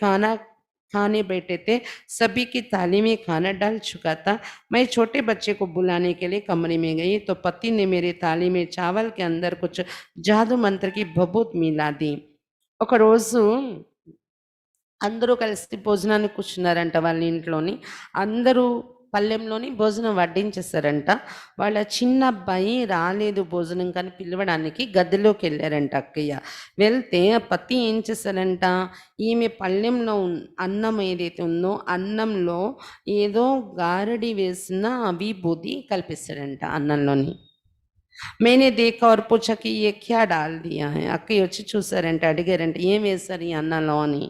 खाने बैठे थे. सभी की थाली में खाना डाल चुका था. मैं छोटे बच्चे को बुलाने के लिए कमरे में गई तो पति ने मेरे थाली में चावल के अंदर कुछ जादू मंत्र की भभूत मिला दी. ఒక రోజు అందరూ కలిసి భోజనానికి కూర్చున్నారంట వాళ్ళ ఇంట్లోని. అందరూ పళ్ళెంలోని భోజనం వడ్డించేశారంట. వాళ్ళ చిన్న అబ్బాయి రాలేదు భోజనం కానీ పిలవడానికి గదిలోకి వెళ్ళారంట అక్కయ్య. వెళ్తే పతి ఏం చేశారంట, ఈమె పళ్ళెంలో అన్నం ఏదైతే ఉందో అన్నంలో ఏదో గారడి వేసిన విభూది కల్పిస్తాడంట అన్నంలోని. मैंने देखा और पूछा कि ये क्या डाल दिया है. అక్కయ్య వచ్చి చూసారంట, అడిగారంట ఏం వేశారు ఈ అన్నంలో అని.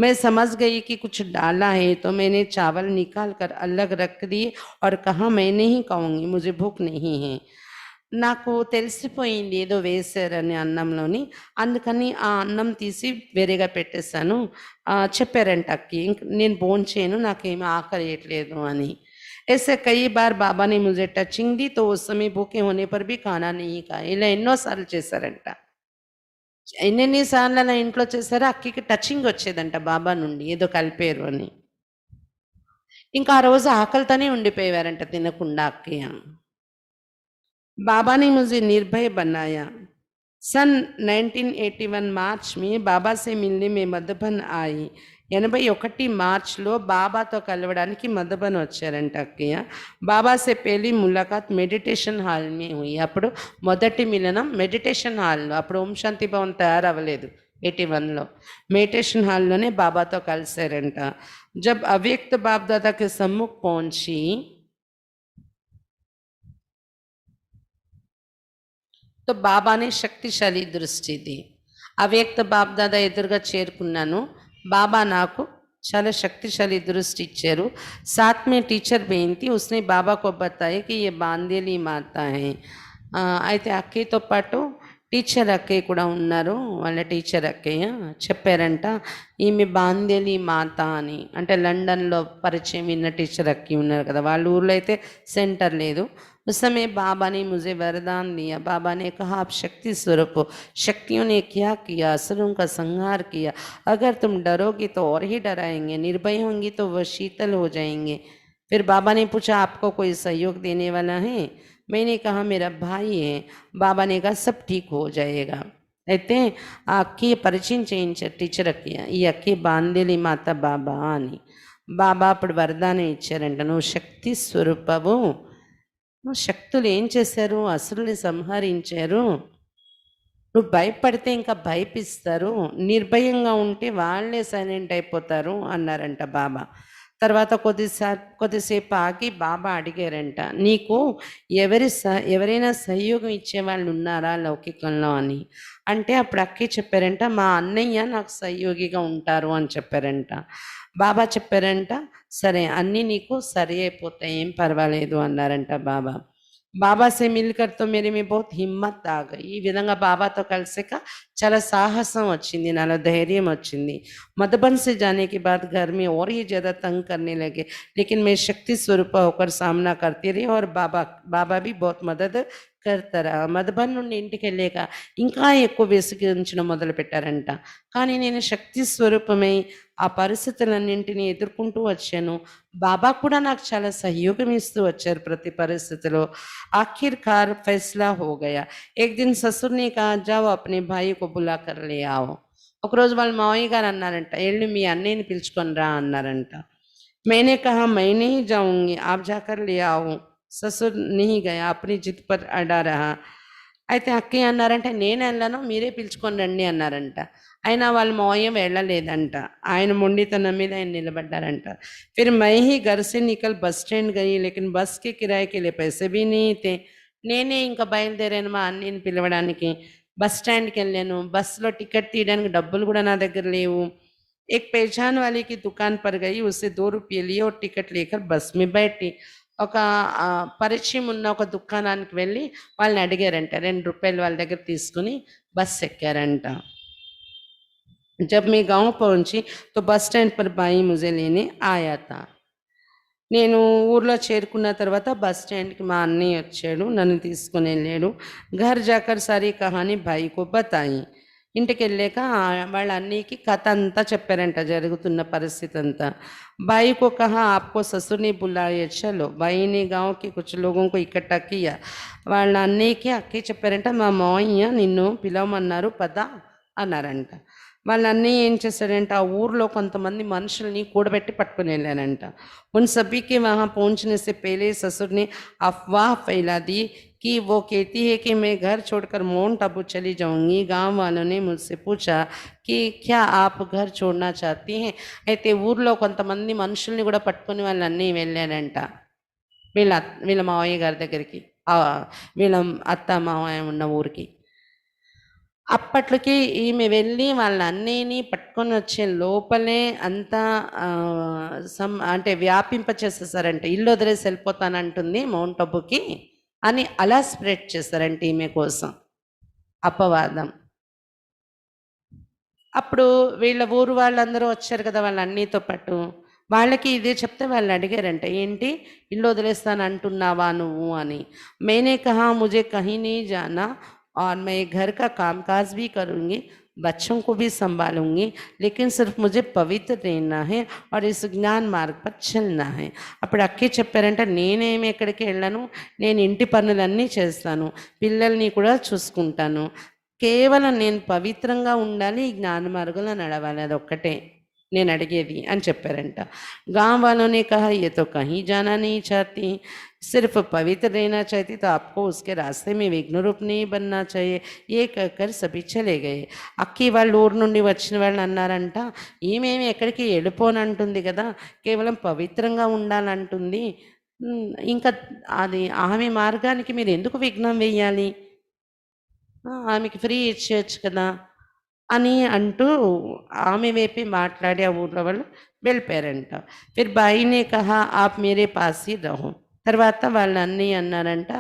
मैं समझ गई कि कुछ डाला है तो मैंने चावल निकाल कर अलग रख दिए और कहा मैं नहीं खाऊंगी, मुझे भूख नहीं है. నాకు తెలిసిపోయింది ఏదో వేశారని అన్నంలోని, అందుకని ఆ అన్నం తీసి వేరేగా పెట్టేశాను. చెప్పారంట అక్కి, నేను భోంచేయను, నాకేమీ ఆకలియట్లేదు అని. ऐसे कई बार बाबा ने मुझे टचिंग दी तो उस समय भूखे होने पर भी खाना नहीं खाया. ఇలా ఎన్నోసార్లు చేశారంట. ఎన్నెన్ని సార్లు అలా ఇంట్లో చేశారో అక్కకి టచింగ్ వచ్చేదంట బాబా నుండి ఏదో కలిపారు అని. ఇంకా ఆ రోజు ఆకలితోనే ఉండిపోయేవారంట తినకుండా అక్కయ్య. बाबा ने मुझे निर्भय बनाया. सन 1981 मार्च में बाबा से मिलने में मधुबन आई. 81 మార్చ్లో బాబాతో కలవడానికి మధుబన్ వచ్చారంట అక్కయ్య. బాబాసే పెళ్లి ములాఖాత్ మెడిటేషన్ హాల్ మే హుయి. అప్పుడు మొదటి మిలనం మెడిటేషన్ హాల్లో, అప్పుడు ఓం శాంతి భవన్ తయారవ్వలేదు 81లో. మెడిటేషన్ హాల్లోనే బాబాతో కలిశారంట. జబ్ అవ్యక్త బాప్ దాదాకి సమ్ముఖ్ పहुंची तो बाबा ने शक्तिशाली दृष्टि दी. అవ్యక్త బాప్ దాదా ఎదురుగా చేరుకున్నాను. बाबा నాకు చాలా శక్తిశాలి దృష్టి ఇచ్చారు. साथ में टीचर बहन थी, उसने बाबा को बताया कि ये बांदेली माता है. అయితే అక్కయ్యతో పాటు టీచర్ అక్కయ్య కూడా ఉన్నారు. వాళ్ళ టీచర్ అక్కయ్య చెప్పారంట ఈమె బాందేలి మాత అని. అంటే లండన్లో పరిచయం విన్న టీచర్ అక్కయ్య ఉన్నారు కదా, వాళ్ళ ఊర్లో అయితే సెంటర్ లేదు. उस समय बाबा ने मुझे वरदान दिया. बाबा ने कहा आप शक्ति स्वरूप हो. शक्तियों ने क्या किया, असुरों का संहार किया. अगर तुम डरोगे तो और ही डराएंगे, निर्भय होंगी तो वह शीतल हो जाएंगे. फिर बाबा ने पूछा आपको कोई सहयोग देने वाला है. मैंने कहा मेरा भाई है. बाबा ने कहा सब ठीक हो जाएगा. అయితే ఆ అక్కి పరిచయం చేయించారు టీచర్ అక్కయ్య. ఈ అక్కి బాందేలి మాత బాబా అని. బాబా అప్పుడు వరదానం ఇచ్చారంట, నువ్వు శక్తి స్వరూపవు, శక్తులు ఏం చేశారు, అసురుల్ని సంహరించారు, నువ్వు భయపడితే ఇంకా భయపిస్తారు, నిర్భయంగా ఉంటే వాళ్ళే సైలెంట్ అయిపోతారు అన్నారంట బాబా. తర్వాత కొద్దిసేపు ఆగి బాబా అడిగారంట, నీకు ఎవరైనా సహయోగం ఇచ్చేవాళ్ళు ఉన్నారా లౌకికంలో అని. అంటే అప్పుడు అక్కే చెప్పారంట మా అన్నయ్య నాకు సహయోగిగా ఉంటారు అని చెప్పారంట. బాబా చెప్పారంట సరే అన్నీ నీకు సరి అయిపోతాయి, ఏం పర్వాలేదు అన్నారంట బాబా. బాబా సే మిల్కర్ తో మేరే మే బహుత్ హిమ్మత్ ఆ గయి. ఈ విధంగా బాబాతో కలిసాక చాలా సాహసం వచ్చింది, నాలో ధైర్యం వచ్చింది. मधुबन से जाने के बाद घर में और ही ज़्यादा तंग करने लगे, लेकिन मैं शक्ति स्वरूप होकर सामना करती रही और बाबा भी बहुत मदद करता रहा. మధుబన్ నుండి ఇంటికి వెళ్ళాక ఇంకా ఎక్కువ విసిగించడం మొదలుపెట్టారంట. కానీ నేను శక్తి స్వరూపమై ఆ పరిస్థితులన్నింటినీ ఎదుర్కొంటూ వచ్చాను. బాబా కూడా నాకు చాలా సహయోగం ఇస్తూ వచ్చారు ప్రతి పరిస్థితిలో. आखिरकार फैसला हो गया. एक दिन ससुर ने कहा जाओ अपने भाई को बुला कर ले आओ. ఒకరోజు వాళ్ళ మావయ్య గారు అన్నారంట వెళ్ళి మీ అన్నయ్యని పిలుచుకొని రా అన్నారంట. मैंने कहा मैं नहीं जाऊंगी, आप जाकर ले आओ. ससुर नहीं गया, अपनी जिद पर अड़ा रहा. అయితే అక్కయ్య అన్నారంటే, "నేనెళ్ళను, మీరే పిలుచుకొని రండి" అన్నారంట. అయినా వాళ్ళ మావయ్య వెళ్ళలేదంట. ఆయన మొండితనం మీద ఆయన నిలబడ్డారంట. फिर मैं ही घर से निकल बस स्टैंड गई लेकिन बस के किराए के लिए पैसे भी नहीं थे. నేనే ఇంక బయలుదేరాను మా అన్నయ్యని పిలవడానికి. బస్ స్టాండ్‌కెళ్ళాను. బస్‌లో టికెట్ తీయడానికి డబ్బులు గూడా నా దగ్గర లేవు. एक पहचान वाले की दुकान पर गई, उससे 2 रुपये लिए और टिकट लेकर बस में बैठी. ఒక పరిచయం ఉన్న ఒక దుకాణానికి వెళ్ళి వాళ్ళని అడిగారంట. రూ. 2 వాళ్ళ దగ్గర తీసుకొని బస్ ఎక్కారంట. जब मैं गाँव पहुँची तो बस स्टैंड पर भाई मुझे लेने आया था. నేను ఊర్లో చేరుకున్న తర్వాత బస్ స్టాండ్‌కి మా అన్నయ్య వచ్చాడు. నన్ను తీసుకొని వెళ్ళాడు. घर जाकर सारी कहानी भाई को बताई. ఇంటికెళ్ళాక వాళ్ళ అన్నయ్యకి కథ అంతా చెప్పారంట జరుగుతున్న పరిస్థితి అంతా. भाई को कहा आपको ससुर ने बुलाया चलो. भाई ने गाँव के कुछ लोगों को इकट्ठा किया. వాళ్ళ అన్నయ్యకి అక్కయ్య చెప్పారంట మా మావయ్య నిన్ను పిలవమన్నారు పద అన్నారంట. వాళ్ళ అన్నయ్య ఏం చేశాడంట ఆ ఊర్లో కొంతమంది మనుషుల్ని కూడబెట్టి పట్టుకొని వెళ్ళానంట. उन सभी के वहाँ पहुँचने से पहले ससुर ने अफवाह फैला दी कि वो कहती है कि मैं घर छोड़कर माउंट आबू चली जाऊंगी. गांव वालों ने मुझसे पूछा कि क्या आप घर छोड़ना चाहती हैं. అయితే ఊర్లో కొంతమంది మనుషుల్ని కూడా పట్టుకొని వాళ్ళ అన్నయ్య వెళ్ళానంట వీళ్ళ మావయ్య గారి దగ్గరికి, వీళ్ళ అత్త మావయ్య ఉన్న ఊరికి. అప్పట్లకి ఈమె వెళ్ళి వాళ్ళ అన్నయ్యని పట్టుకొనొచ్చే లోపలే అంతా అంటే వ్యాపింపచేసేసారంట. ఇల్లు వదిలేసి వెళ్ళిపోతానంటుంది మౌంట్ అబూకి అని అలా స్ప్రెడ్ చేశారంట ఈమె కోసం అపవాదం. అప్పుడు వీళ్ళ ఊరు వాళ్ళందరూ వచ్చారు కదా వాళ్ళ అన్నయ్యతో పాటు. వాళ్ళకి ఇదే చెప్తే వాళ్ళు అడిగారంట, "ఏంటి ఇల్లు వదిలేస్తానంటున్నావా నువ్వు" అని. मैंने कहा मुझे कहीं नहीं जाना और मैं घर का कामकाज भी करूँगी, बच्चों को भी संभालूँगी, लेकिन सिर्फ मुझे पवित्र रहना है और इस జ్ఞాన మార్గ पर चलना है. అప్పుడు అక్కే చెప్పారంట, "నేనేమి ఎక్కడికి వెళ్ళను, నేను ఇంటి పనులన్నీ చేస్తాను, పిల్లల్ని కూడా చూసుకుంటాను. కేవలం నేను పవిత్రంగా ఉండాలి, ఈ జ్ఞాన మార్గంలో నడవాలి, అదొక్కటే నేను అడిగేది" అని చెప్పారంట. गाँव वालों ने कहा ये तो कहीं जाना नहीं चाहती, सिर्फ पवित्र रहना चाहती तो आपको उसके रास्ते में विघ्न रूप नहीं बनना चाहिए. ये कहकर सभी चले गए. అక్కి వాళ్ళ ఊరు నుండి వచ్చిన వాళ్ళు అన్నారంట, ఈమెమి ఎక్కడికి వెళ్ళిపోనంటుంది కదా, కేవలం పవిత్రంగా ఉండాలంటుంది. ఇంకా అది ఆమె మార్గానికి మీరు ఎందుకు విఘ్నం వేయాలి, ఆమెకి ఫ్రీ ఇచ్చేయొచ్చు కదా అని అంటూ ఆమె వైపే మాట్లాడి ఆ ఊర్లో వాళ్ళు వెళ్ళిపోయారంట. ఫిర్ బాయినే కహా ఆప్ మేరే పాస్ హీ రహో. తర్వాత వాళ్ళ అన్నయ్య అన్నారంట,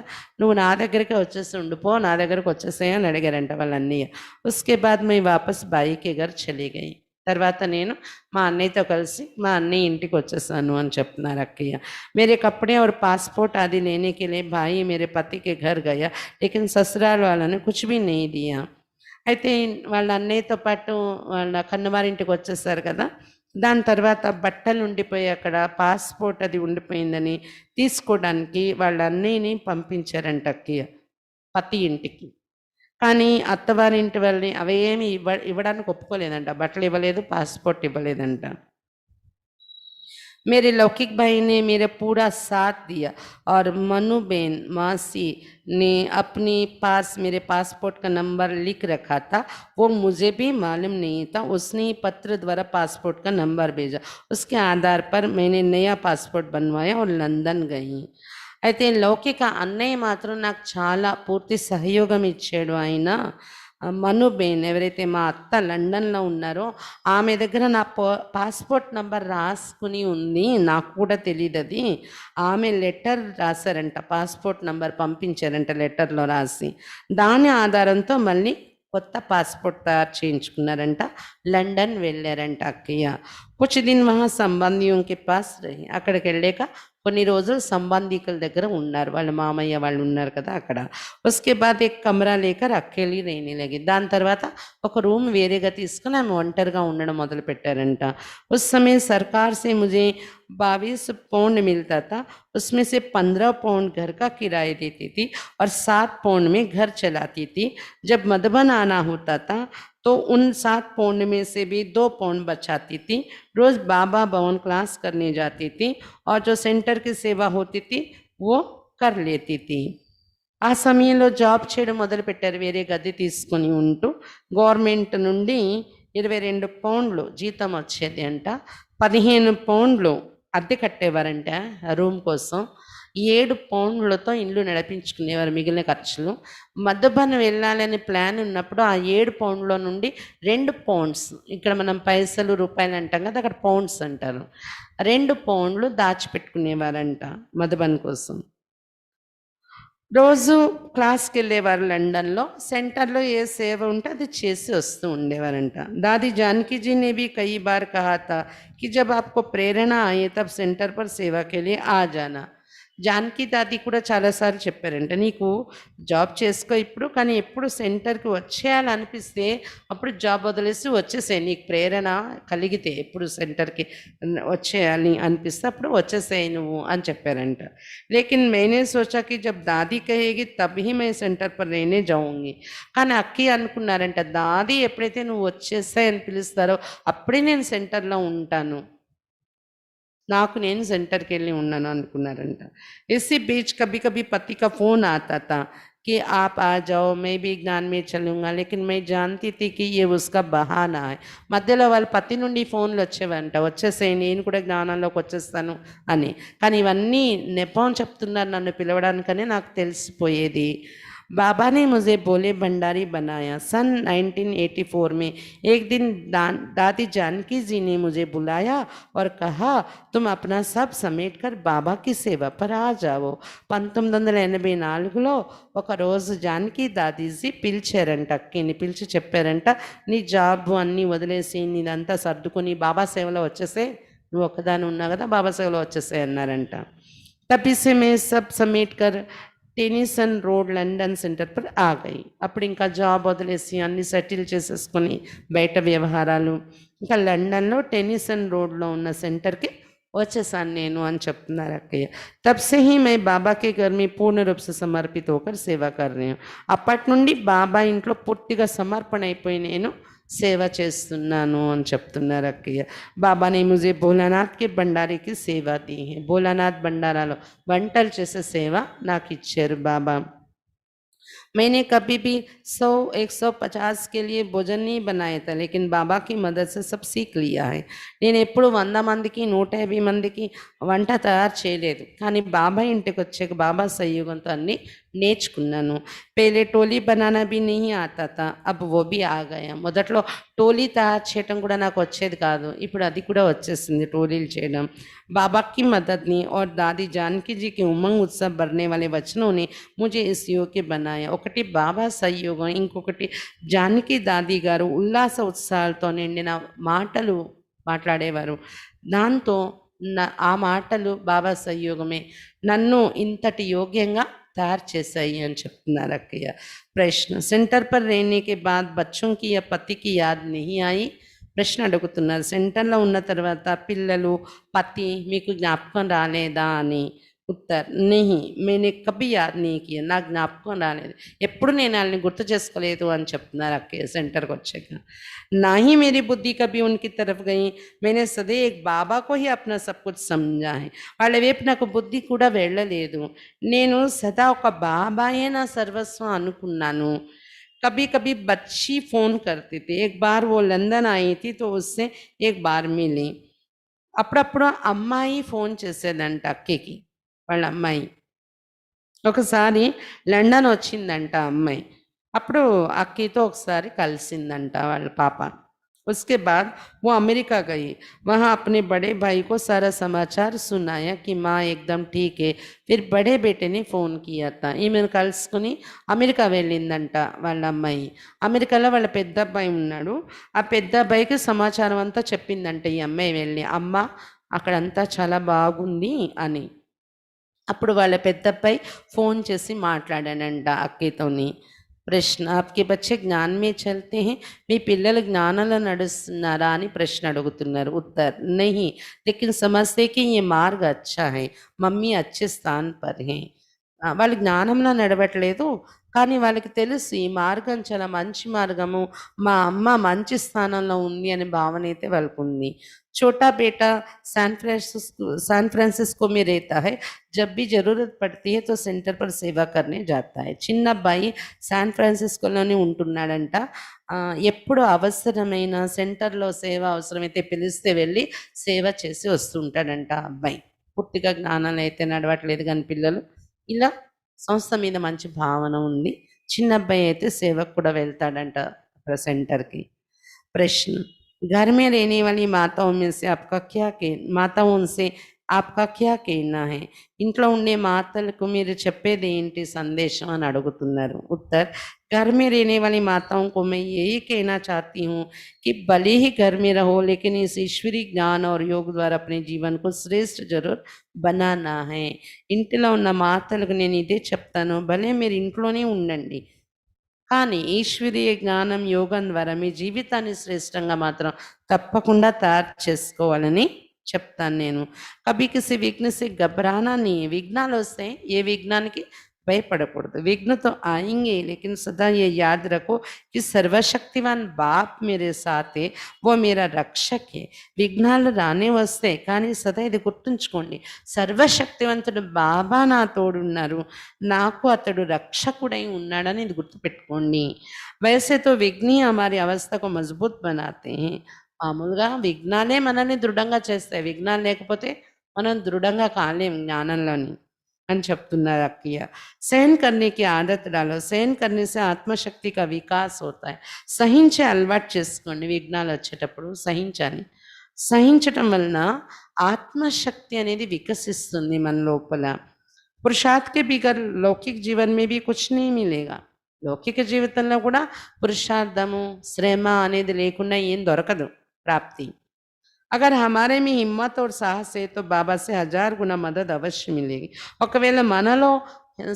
"నువ్వు నా దగ్గరికి వచ్చేసి ఉండిపో, నా దగ్గరకు వచ్చేసేయ్" అని అడిగారంట వాళ్ళ అన్నయ్య. ఉస్కే బాద్ మై వాపస్ బాయి కే ఘర్ చలి గయి. తర్వాత నేను మా అన్నయ్యతో కలిసి మా అన్నయ్య ఇంటికి వచ్చేసాను అని చెప్తున్నారు అక్కయ్య. मेरे कपड़े और पासपोर्ट आदि लेने के लिए भाई मेरे पति के घर गया, लेकिन ससुराल वालों ने कुछ भी नहीं दिया. అయితే వాళ్ళ అన్నయ్యతో పాటు వాళ్ళ కన్నవారింటికి వచ్చేసారు కదా. దాని తర్వాత బట్టలు ఉండిపోయి అక్కడ పాస్‌పోర్ట్ అది ఉండిపోయిందని తీసుకోవడానికి వాళ్ళ అన్నయ్యని పంపించారంట అక్కయ్య పతి ఇంటికి. కానీ అత్తవారింటి వాళ్ళని అవేమి ఇవ్వడానికి ఒప్పుకోలేదంట. బట్టలు ఇవ్వలేదు, పాస్‌పోర్ట్ ఇవ్వలేదంట. मेरे लौकिक भाई ने मेरा पूरा साथ दिया और मनुबेन मासी ने अपने पास मेरे पासपोर्ट का नंबर लिख रखा था, वो मुझे भी मालूम नहीं था. उसने ही पत्र द्वारा पासपोर्ट का नंबर भेजा. उसके आधार पर मैंने नया पासपोर्ट बनवाया और లండన్ గయి. అయితే లౌకిక అన్నయ్య మాత్రం నాకు చాలా పూర్తి సహయోగం ఇచ్చాడు ఆయన. మనుబేన్ ఎవరైతే మా అత్త లండన్లో ఉన్నారో ఆమె దగ్గర నా పాస్పోర్ట్ నంబర్ రాసుకుని ఉంది, నాకు కూడా తెలియదు అది. ఆమె లెటర్ రాశారంట, పాస్పోర్ట్ నంబర్ పంపించారంట లెటర్లో రాసి. దాని ఆధారంతో మళ్ళీ కొత్త పాస్పోర్ట్ తయారు చేయించుకున్నారంట, లండన్ వెళ్ళారంట అక్కయ్య. కుछ दिन वहाँ संबंधियों के पास रही. అక్కడికి వెళ్ళాక కొన్ని రోజులు సంబంధికుల దగ్గర ఉన్నారు, వాళ్ళ మామయ్య వాళ్ళు ఉన్నారు కదా అక్కడ. उसके बाद एक कमरा लेकर अकेली रहने लगी. దాని తర్వాత ఒక రూమ్ వేరేగా తీసుకుని ఆమె ఒంటరిగా ఉండడం మొదలుపెట్టారంట. उस समय सरकार से मुझे 22 पौंड मिलता था, उसमें से 15 पौंड घर का किराया देती थी और 7 पौंड में घर चलाती थी. जब मधुबन आना होता था तो उन 7 पौंड में से भी 2 पौंड बचाती थी. रोज़ बाबा भवन क्लास करने जाती थी और जो सेंटर की सेवा होती थी वो कर लेती थी. ఆ సమయంలో జాబ్ చేయడం మొదలుపెట్టారు వేరే గది తీసుకొని ఉంటూ. గవర్నమెంట్ నుండి 22 పౌండ్లు జీతం వచ్చేది అంట. 15 పౌండ్లు అద్దె కట్టేవారంట ఆ రూమ్ కోసం. 7 పౌండ్లతో ఇల్లు నడిపించుకునేవారు మిగిలిన ఖర్చులు. మద్యపానం వెళ్ళాలని ప్లాన్ ఉన్నప్పుడు ఆ 7 పౌండ్ల నుండి 2 పౌండ్స్, ఇక్కడ మనం పైసలు రూపాయలు అంటాం కదా, అక్కడ పౌండ్స్ అంటారు, 2 పౌండ్లు దాచిపెట్టుకునేవారంట మధుబన్ కోసం. రోజు క్లాస్కి వెళ్ళేవారు లండన్లో. సెంటర్లో ఏ సేవ ఉంటే అది చేసి వస్తూ ఉండేవారంట. दादी जानकी जी ने भी कई बार कहा था कि जब आपको प्रेरणा आए तब सेंटर पर सेवा के लिए आ जाना. జానకి దాది కూడా చాలాసార్లు చెప్పారంట, నీకు జాబ్ చేసుకో ఇప్పుడు, కానీ ఎప్పుడు సెంటర్కి వచ్చేయాలనిపిస్తే అప్పుడు జాబ్ వదిలేసి వచ్చేసేయి. నీకు ప్రేరణ కలిగితే ఎప్పుడు సెంటర్కి వచ్చేయాలి అనిపిస్తే అప్పుడు వచ్చేసేయి నువ్వు అని చెప్పారంట. లేకిన్ मैंने सोचा कि जब दादी कहेगी तब ही मैं सेंटर पर रहने जाऊंगी. కానీ అక్కి అనుకున్నారంట, దాది ఎప్పుడైతే నువ్వు వచ్చేసాయి అని పిలుస్తారో అప్పుడే నేను సెంటర్లో ఉంటాను, నాకు నేను సెంటర్కి వెళ్ళి ఉన్నాను అనుకున్నారంట. इसी बीच कभी कभी पति का फोन आता था कि आप आ जाओ, मैं भी ज्ञान में चलूँगा, लेकिन मैं जानती थी कि ये उसका बहाना है. మధ్యలో వాళ్ళ పతి నుండి ఫోన్లు వచ్చేవంట, వచ్చేసేయి నేను కూడా జ్ఞానంలోకి వచ్చేస్తాను అని. కానీ ఇవన్నీ నెపం చెప్తున్నారు నన్ను పిలవడానికనే నాకు తెలిసిపోయేది. बाबा ने मुझे भोले भंडारी बनाया. सन 1984 में एक दिन दादी जानकी जी ने मुझे बुलाया और कहा तुम अपना सब समेट कर बाबा की सेवा पर आ जाओ. 1984లో ఒకరోజు జానకి దాదీజీ పిలిచారంట, అక్కిని పిలిచి చెప్పారంట, నీ జాబ్ అన్నీ వదిలేసి నీదంతా సర్దుకొని బాబా సేవలో వచ్చేసే, నువ్వు ఒక్కదాని ఉన్నావు కదా బాబా సేవలో వచ్చేసే అన్నారంట. तभी से मैं सब समेट कर Tennyson road London centre per ఆ గయి. అప్పుడు ఇంకా జాబ్ వదిలేసి అన్ని సెటిల్ చేసేసుకొని బయట వ్యవహారాలు ఇంకా లండన్లో టెనిసన్ రోడ్లో ఉన్న సెంటర్కి వచ్చేసాను నేను అని చెప్తున్నారు అక్కయ్య. तब से ही मैं बाबा के घर में पूर्ण रूप से समर्पित होकर सेवा कर रही हूँ. అప్పటి నుండి బాబా ఇంట్లో పూర్తిగా సమర్పణ అయిపోయి నేను సేవ చేస్తున్నాను అని చెప్తున్నారు అక్కయ్య. బాబానే ముజే భోలానాథ్ కి బండారీకి సేవ दी है. భోలానాథ్ బండారాలో వంటలు చేసే సేవ నాకు ఇచ్చారు బాబా. मैंने कभी भी 100-150 के लिए भोजन नहीं बनाया था, लेकिन बाबा की मदद से सब सीख लिया है. నేను ఎప్పుడు 100 మందికి 150 మందికి వంట తయారు చేయలేదు, కానీ బాబా ఇంటికి వచ్చాక బాబా సహయోగంతో అన్నీ నేర్చుకున్నాను. పहले टोली बनाना भी नहीं आता था, अब वो भी आ गया. మొదట్లో టోలీ తయారు చేయడం కూడా నాకు వచ్చేది కాదు, ఇప్పుడు అది కూడా వచ్చేసింది టోలీలు చేయడం. बाबा की मदद ने और दादी जानकी जी के उमंग उत्सव भरने वाले वचनों ने मुझे इस योग के बनाया. ఒకటి బాబా సహయోగం, ఇంకొకటి జానకి దాది గారు ఉల్లాస ఉత్సాహాలతో నిండిన మాటలు మాట్లాడేవారు. దాంతో ఆ మాటలు బాబా సహయోగమే నన్ను ఇంతటి యోగ్యంగా तैयार చేశాయి అని చెప్తున్నారు అక్కయ్య. ప్రశ్న, సెంటర్ పర్ रहने के बाद बच्चों की या पति की याद नहीं आई. ప్రశ్న అడుగుతున్నారు, సెంటర్లో ఉన్న తర్వాత పిల్లలు పతి మీకు జ్ఞాపకం రాలేదా అని. ఉత్తర్, नहीं मैंने कभी याद नहीं किया. నా జ్ఞాపకం రాలేదు, ఎప్పుడు నేను వాళ్ళని గుర్తు చేసుకోలేదు అని చెప్తున్నారు అక్కయ్య సెంటర్కి వచ్చాక. ना ही मेरी बुद्धि कभी उनकी तरफ गई. मैंने सदैव एक बाबा को ही अपना सब कुछ समझा है. వాళ్ళ వైపు నాకు బుద్ధి కూడా వెళ్ళలేదు, నేను సదా ఒక బాబాయే నా సర్వస్వం అనుకున్నాను. कभी कभी बच्ची फ़ोन करती थी. एक बार वो लंदन आई थी तो उससे एक बार मिली. అప్పుడప్పుడు అమ్మాయి ఫోన్ చేసేదంట అక్కకి, వాళ్ళ అమ్మాయి. ఒకసారి లండన్ వచ్చిందంట అమ్మాయి, అప్పుడు అక్కతో ఒకసారి కలిసిందంట వాళ్ళ పాప. उसके बाद वो अमेरिका गई. वहाँ अपने बड़े भाई को सारा समाचार सुनाया कि माँ एकदम ठीक है. फिर बड़े बेटे ने फ़ोन किया था. ఈమెను కలుసుకుని అమెరికా వెళ్ళిందంట వాళ్ళ అమ్మాయి. అమెరికాలో వాళ్ళ పెద్ద అబ్బాయి ఉన్నాడు, ఆ పెద్ద అబ్బాయికి సమాచారం అంతా చెప్పిందంట ఈ అమ్మాయి వెళ్ళి, అమ్మ అక్కడంతా చాలా బాగుంది అని. అప్పుడు వాళ్ళ పెద్ద అబ్బాయి ఫోన్ చేసి మాట్లాడానంట అక్కతోని. ప్రశ్న, आपके बच्चे ज्ञान में चलते हैं. మీ పిల్లలు జ్ఞానంలో నడుస్తున్నారా అని ప్రశ్న అడుగుతున్నారు. ఉత్తర్, नहीं लेकिन समझते कि ये मार्ग अच्छा है, मम्मी अच्छे स्थान पर हैं. వాళ్ళు జ్ఞానంలో నడవట్లేదు. కానీ వాళ్ళకి తెలుసు ఈ మార్గం చాలా మంచి మార్గము. మా అమ్మ మంచి స్థానంలో ఉంది అనే భావన అయితే వాళ్ళకుంది. छोटा बेटा सैन फ्रांसिस्को में रहता है। जब भी ज़रूरत पड़ती है तो సెంటర్ पर సేవ करने जाता है। చిన్న అబ్బాయి శాన్ ఫ్రాన్సిస్కోలోనే ఉంటున్నాడంట. ఎప్పుడు అవసరమైన సెంటర్‌లో సేవ అవసరమైతే పిలిస్తే వెళ్ళి సేవ చేసి వస్తుంటాడంట ఆ అబ్బాయి. పూర్తిగా జ్ఞానాలు అయితే నడవట్లేదు గానీ పిల్లలు. ఇలా సంస్థ మీద మంచి భావన ఉంది. చిన్న అబ్బాయి అయితే సేవకు కూడా వెళ్తాడంట సెంటర్‌కి. प्रश्न, घर में रहने वाली माताओं से आपका क्या कहना है? ఇంట్లో ఉండే మాతలకు మీరు చెప్పేది ఏంటి సందేశం అని అడుగుతున్నారు. उत्तर, घर में रहने वाली माताओं को मैं यही कहना चाहती हूँ कि भले ही घर में रहो लेकिन इस ईश्वरीय ज्ञान और योग द्वारा अपने जीवन को श्रेष्ठ जरूर बनाना है. ఇంటిలో ఉన్న మాతలకు నేను ఇదే చెప్తాను, భలే మీరు ఇంట్లోనే ఉండండి కానీ ఈశ్వరీయ జ్ఞానం యోగం ద్వారా మీ జీవితాన్ని శ్రేష్టంగా మాత్రం తప్పకుండా తయారు చేసుకోవాలని చెప్తాను నేను. కభీ కిసి విఘ్న సే ఘబరానా నీ, విఘ్నాలు వస్తే ఏ విఘ్నానికి భయపడకూడదు. विघ्न तो आएंगे लेकिन सदा ये याद रखो कि सर्वशक्तिवान बाप मेरे साथ है, वो मेरा रक्षक है. విఘ్నాలు రానే వస్తాయి కానీ సదా ఇది గుర్తుంచుకోండి, సర్వశక్తివంతుడు బాబా నా తోడున్నారు, నాకు అతడు రక్షకుడై ఉన్నాడని ఇది గుర్తుపెట్టుకోండి. वैसे तो विघ्न ही हमारी अवस्था को मजबूत बनाते हैं. మామూలుగా విఘ్నాలే మనల్ని దృఢంగా చేస్తాయి. విఘ్నాలు లేకపోతే మనం దృఢంగా కాలేం జ్ఞానంలోని అని చెప్తున్నారు అక్కయ్య. सहन करने की आदत डालो, सहन करने से ఆత్మశక్తి का विकास होता है. సహించే అలవాటు చేసుకోండి. విఘ్నాలు వచ్చేటప్పుడు సహించాలి. సహించటం వలన ఆత్మశక్తి అనేది వికసిస్తుంది మన లోపల. పురుషార్థ్ के बिगर लौकिक जीवन में भी कुछ नहीं मिलेगा. లౌకిక జీవితంలో కూడా పురుషార్థము శ్రమ అనేది లేకుండా ఏం దొరకదు ప్రాప్తి. अगर हमारे में हिम्मत और साहस है तो बाबा से 1000 गुना मदद अवश्य मिलेगी. ఒకవేళ మనలో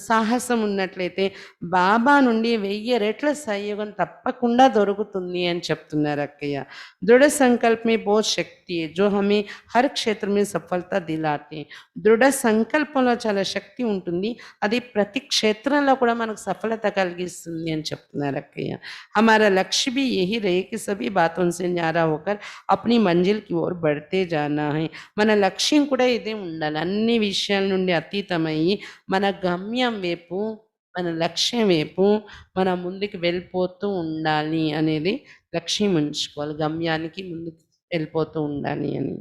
సాహసం ఉన్నట్లయితే బాబా నుండి 1000 రెట్ల సహయోగం తప్పకుండా దొరుకుతుంది అని చెప్తున్నారు అక్కయ్య. దృఢ సంకల్प में बहुत शक्ति है जो हमें हर क्षेत्र में सफलता दिलाते हैं. దృఢ సంకల్పంలో చాలా శక్తి ఉంటుంది, అది ప్రతి క్షేత్రంలో కూడా మనకు సఫలత కలిగిస్తుంది అని చెప్తున్నారు అక్కయ్య. हमारा लक्ष्य भी यही रहे कि सभी बातों से न्यारा होकर अपनी मंजिल की ओर बढ़ते जाना है. మన లక్ష్యం కూడా ఇదే ఉండాలి, అన్ని విషయాల నుండి అతీతమయ్యి మన గమ్యం వైపు, మన లక్ష్యం వైపు మనం ముందుకు వెళ్ళిపోతూ ఉండాలి అనేది లక్ష్యం ఉంచుకోవాలి. గమ్యానికి ముందుకు వెళ్ళిపోతూ ఉండాలి అని.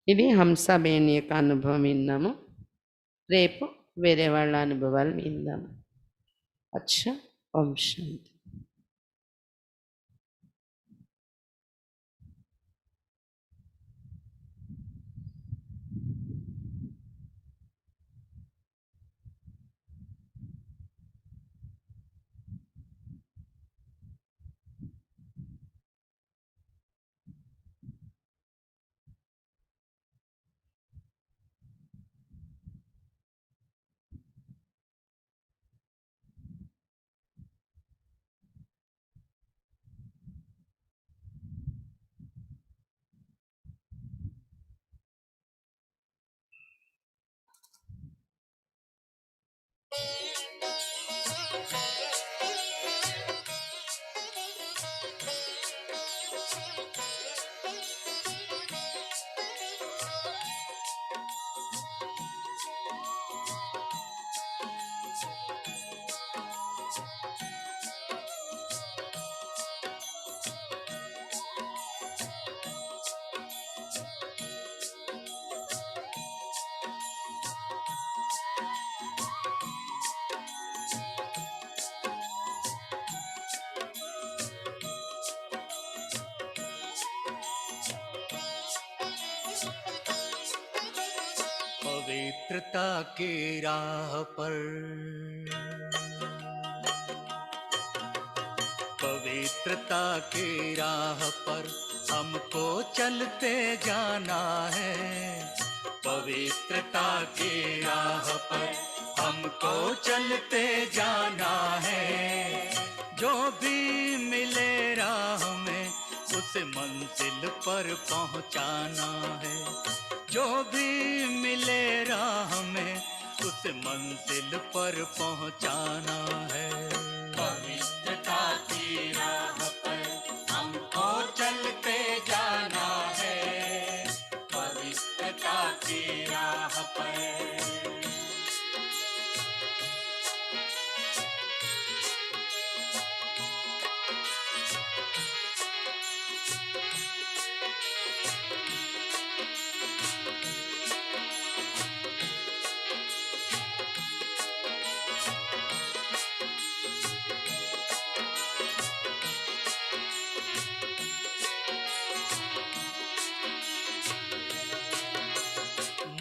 ఇది హంసబేన్ యొక్క అనుభవం విన్నాము. రేపు వేరే వాళ్ళ అనుభవాలు విందాము. అచ్చా, ఓం శాంతి. पवित्रता की राह पर, पवित्रता की राह पर हमको चलते जाना है. पवित्रता की राह पर हमको चलते जाना है. जो भी मिले राह में उसे मंजिल पर पहुंचाना है. जो भी मिले राह में उसे मंजिल पर पहुंचाना है। पवित्रता की राह पर हमको चलते जाना है, पवित्रता की राह पर।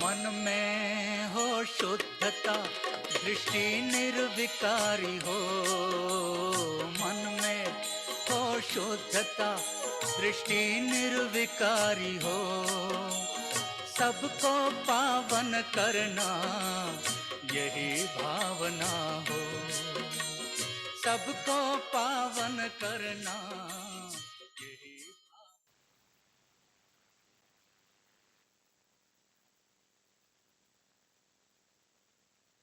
मन में हो शुद्धता, दृष्टि निर्विकारी हो। मन में हो शुद्धता, दृष्टि निर्विकारी हो। सबको पावन करना यही भावना हो। सबको पावन करना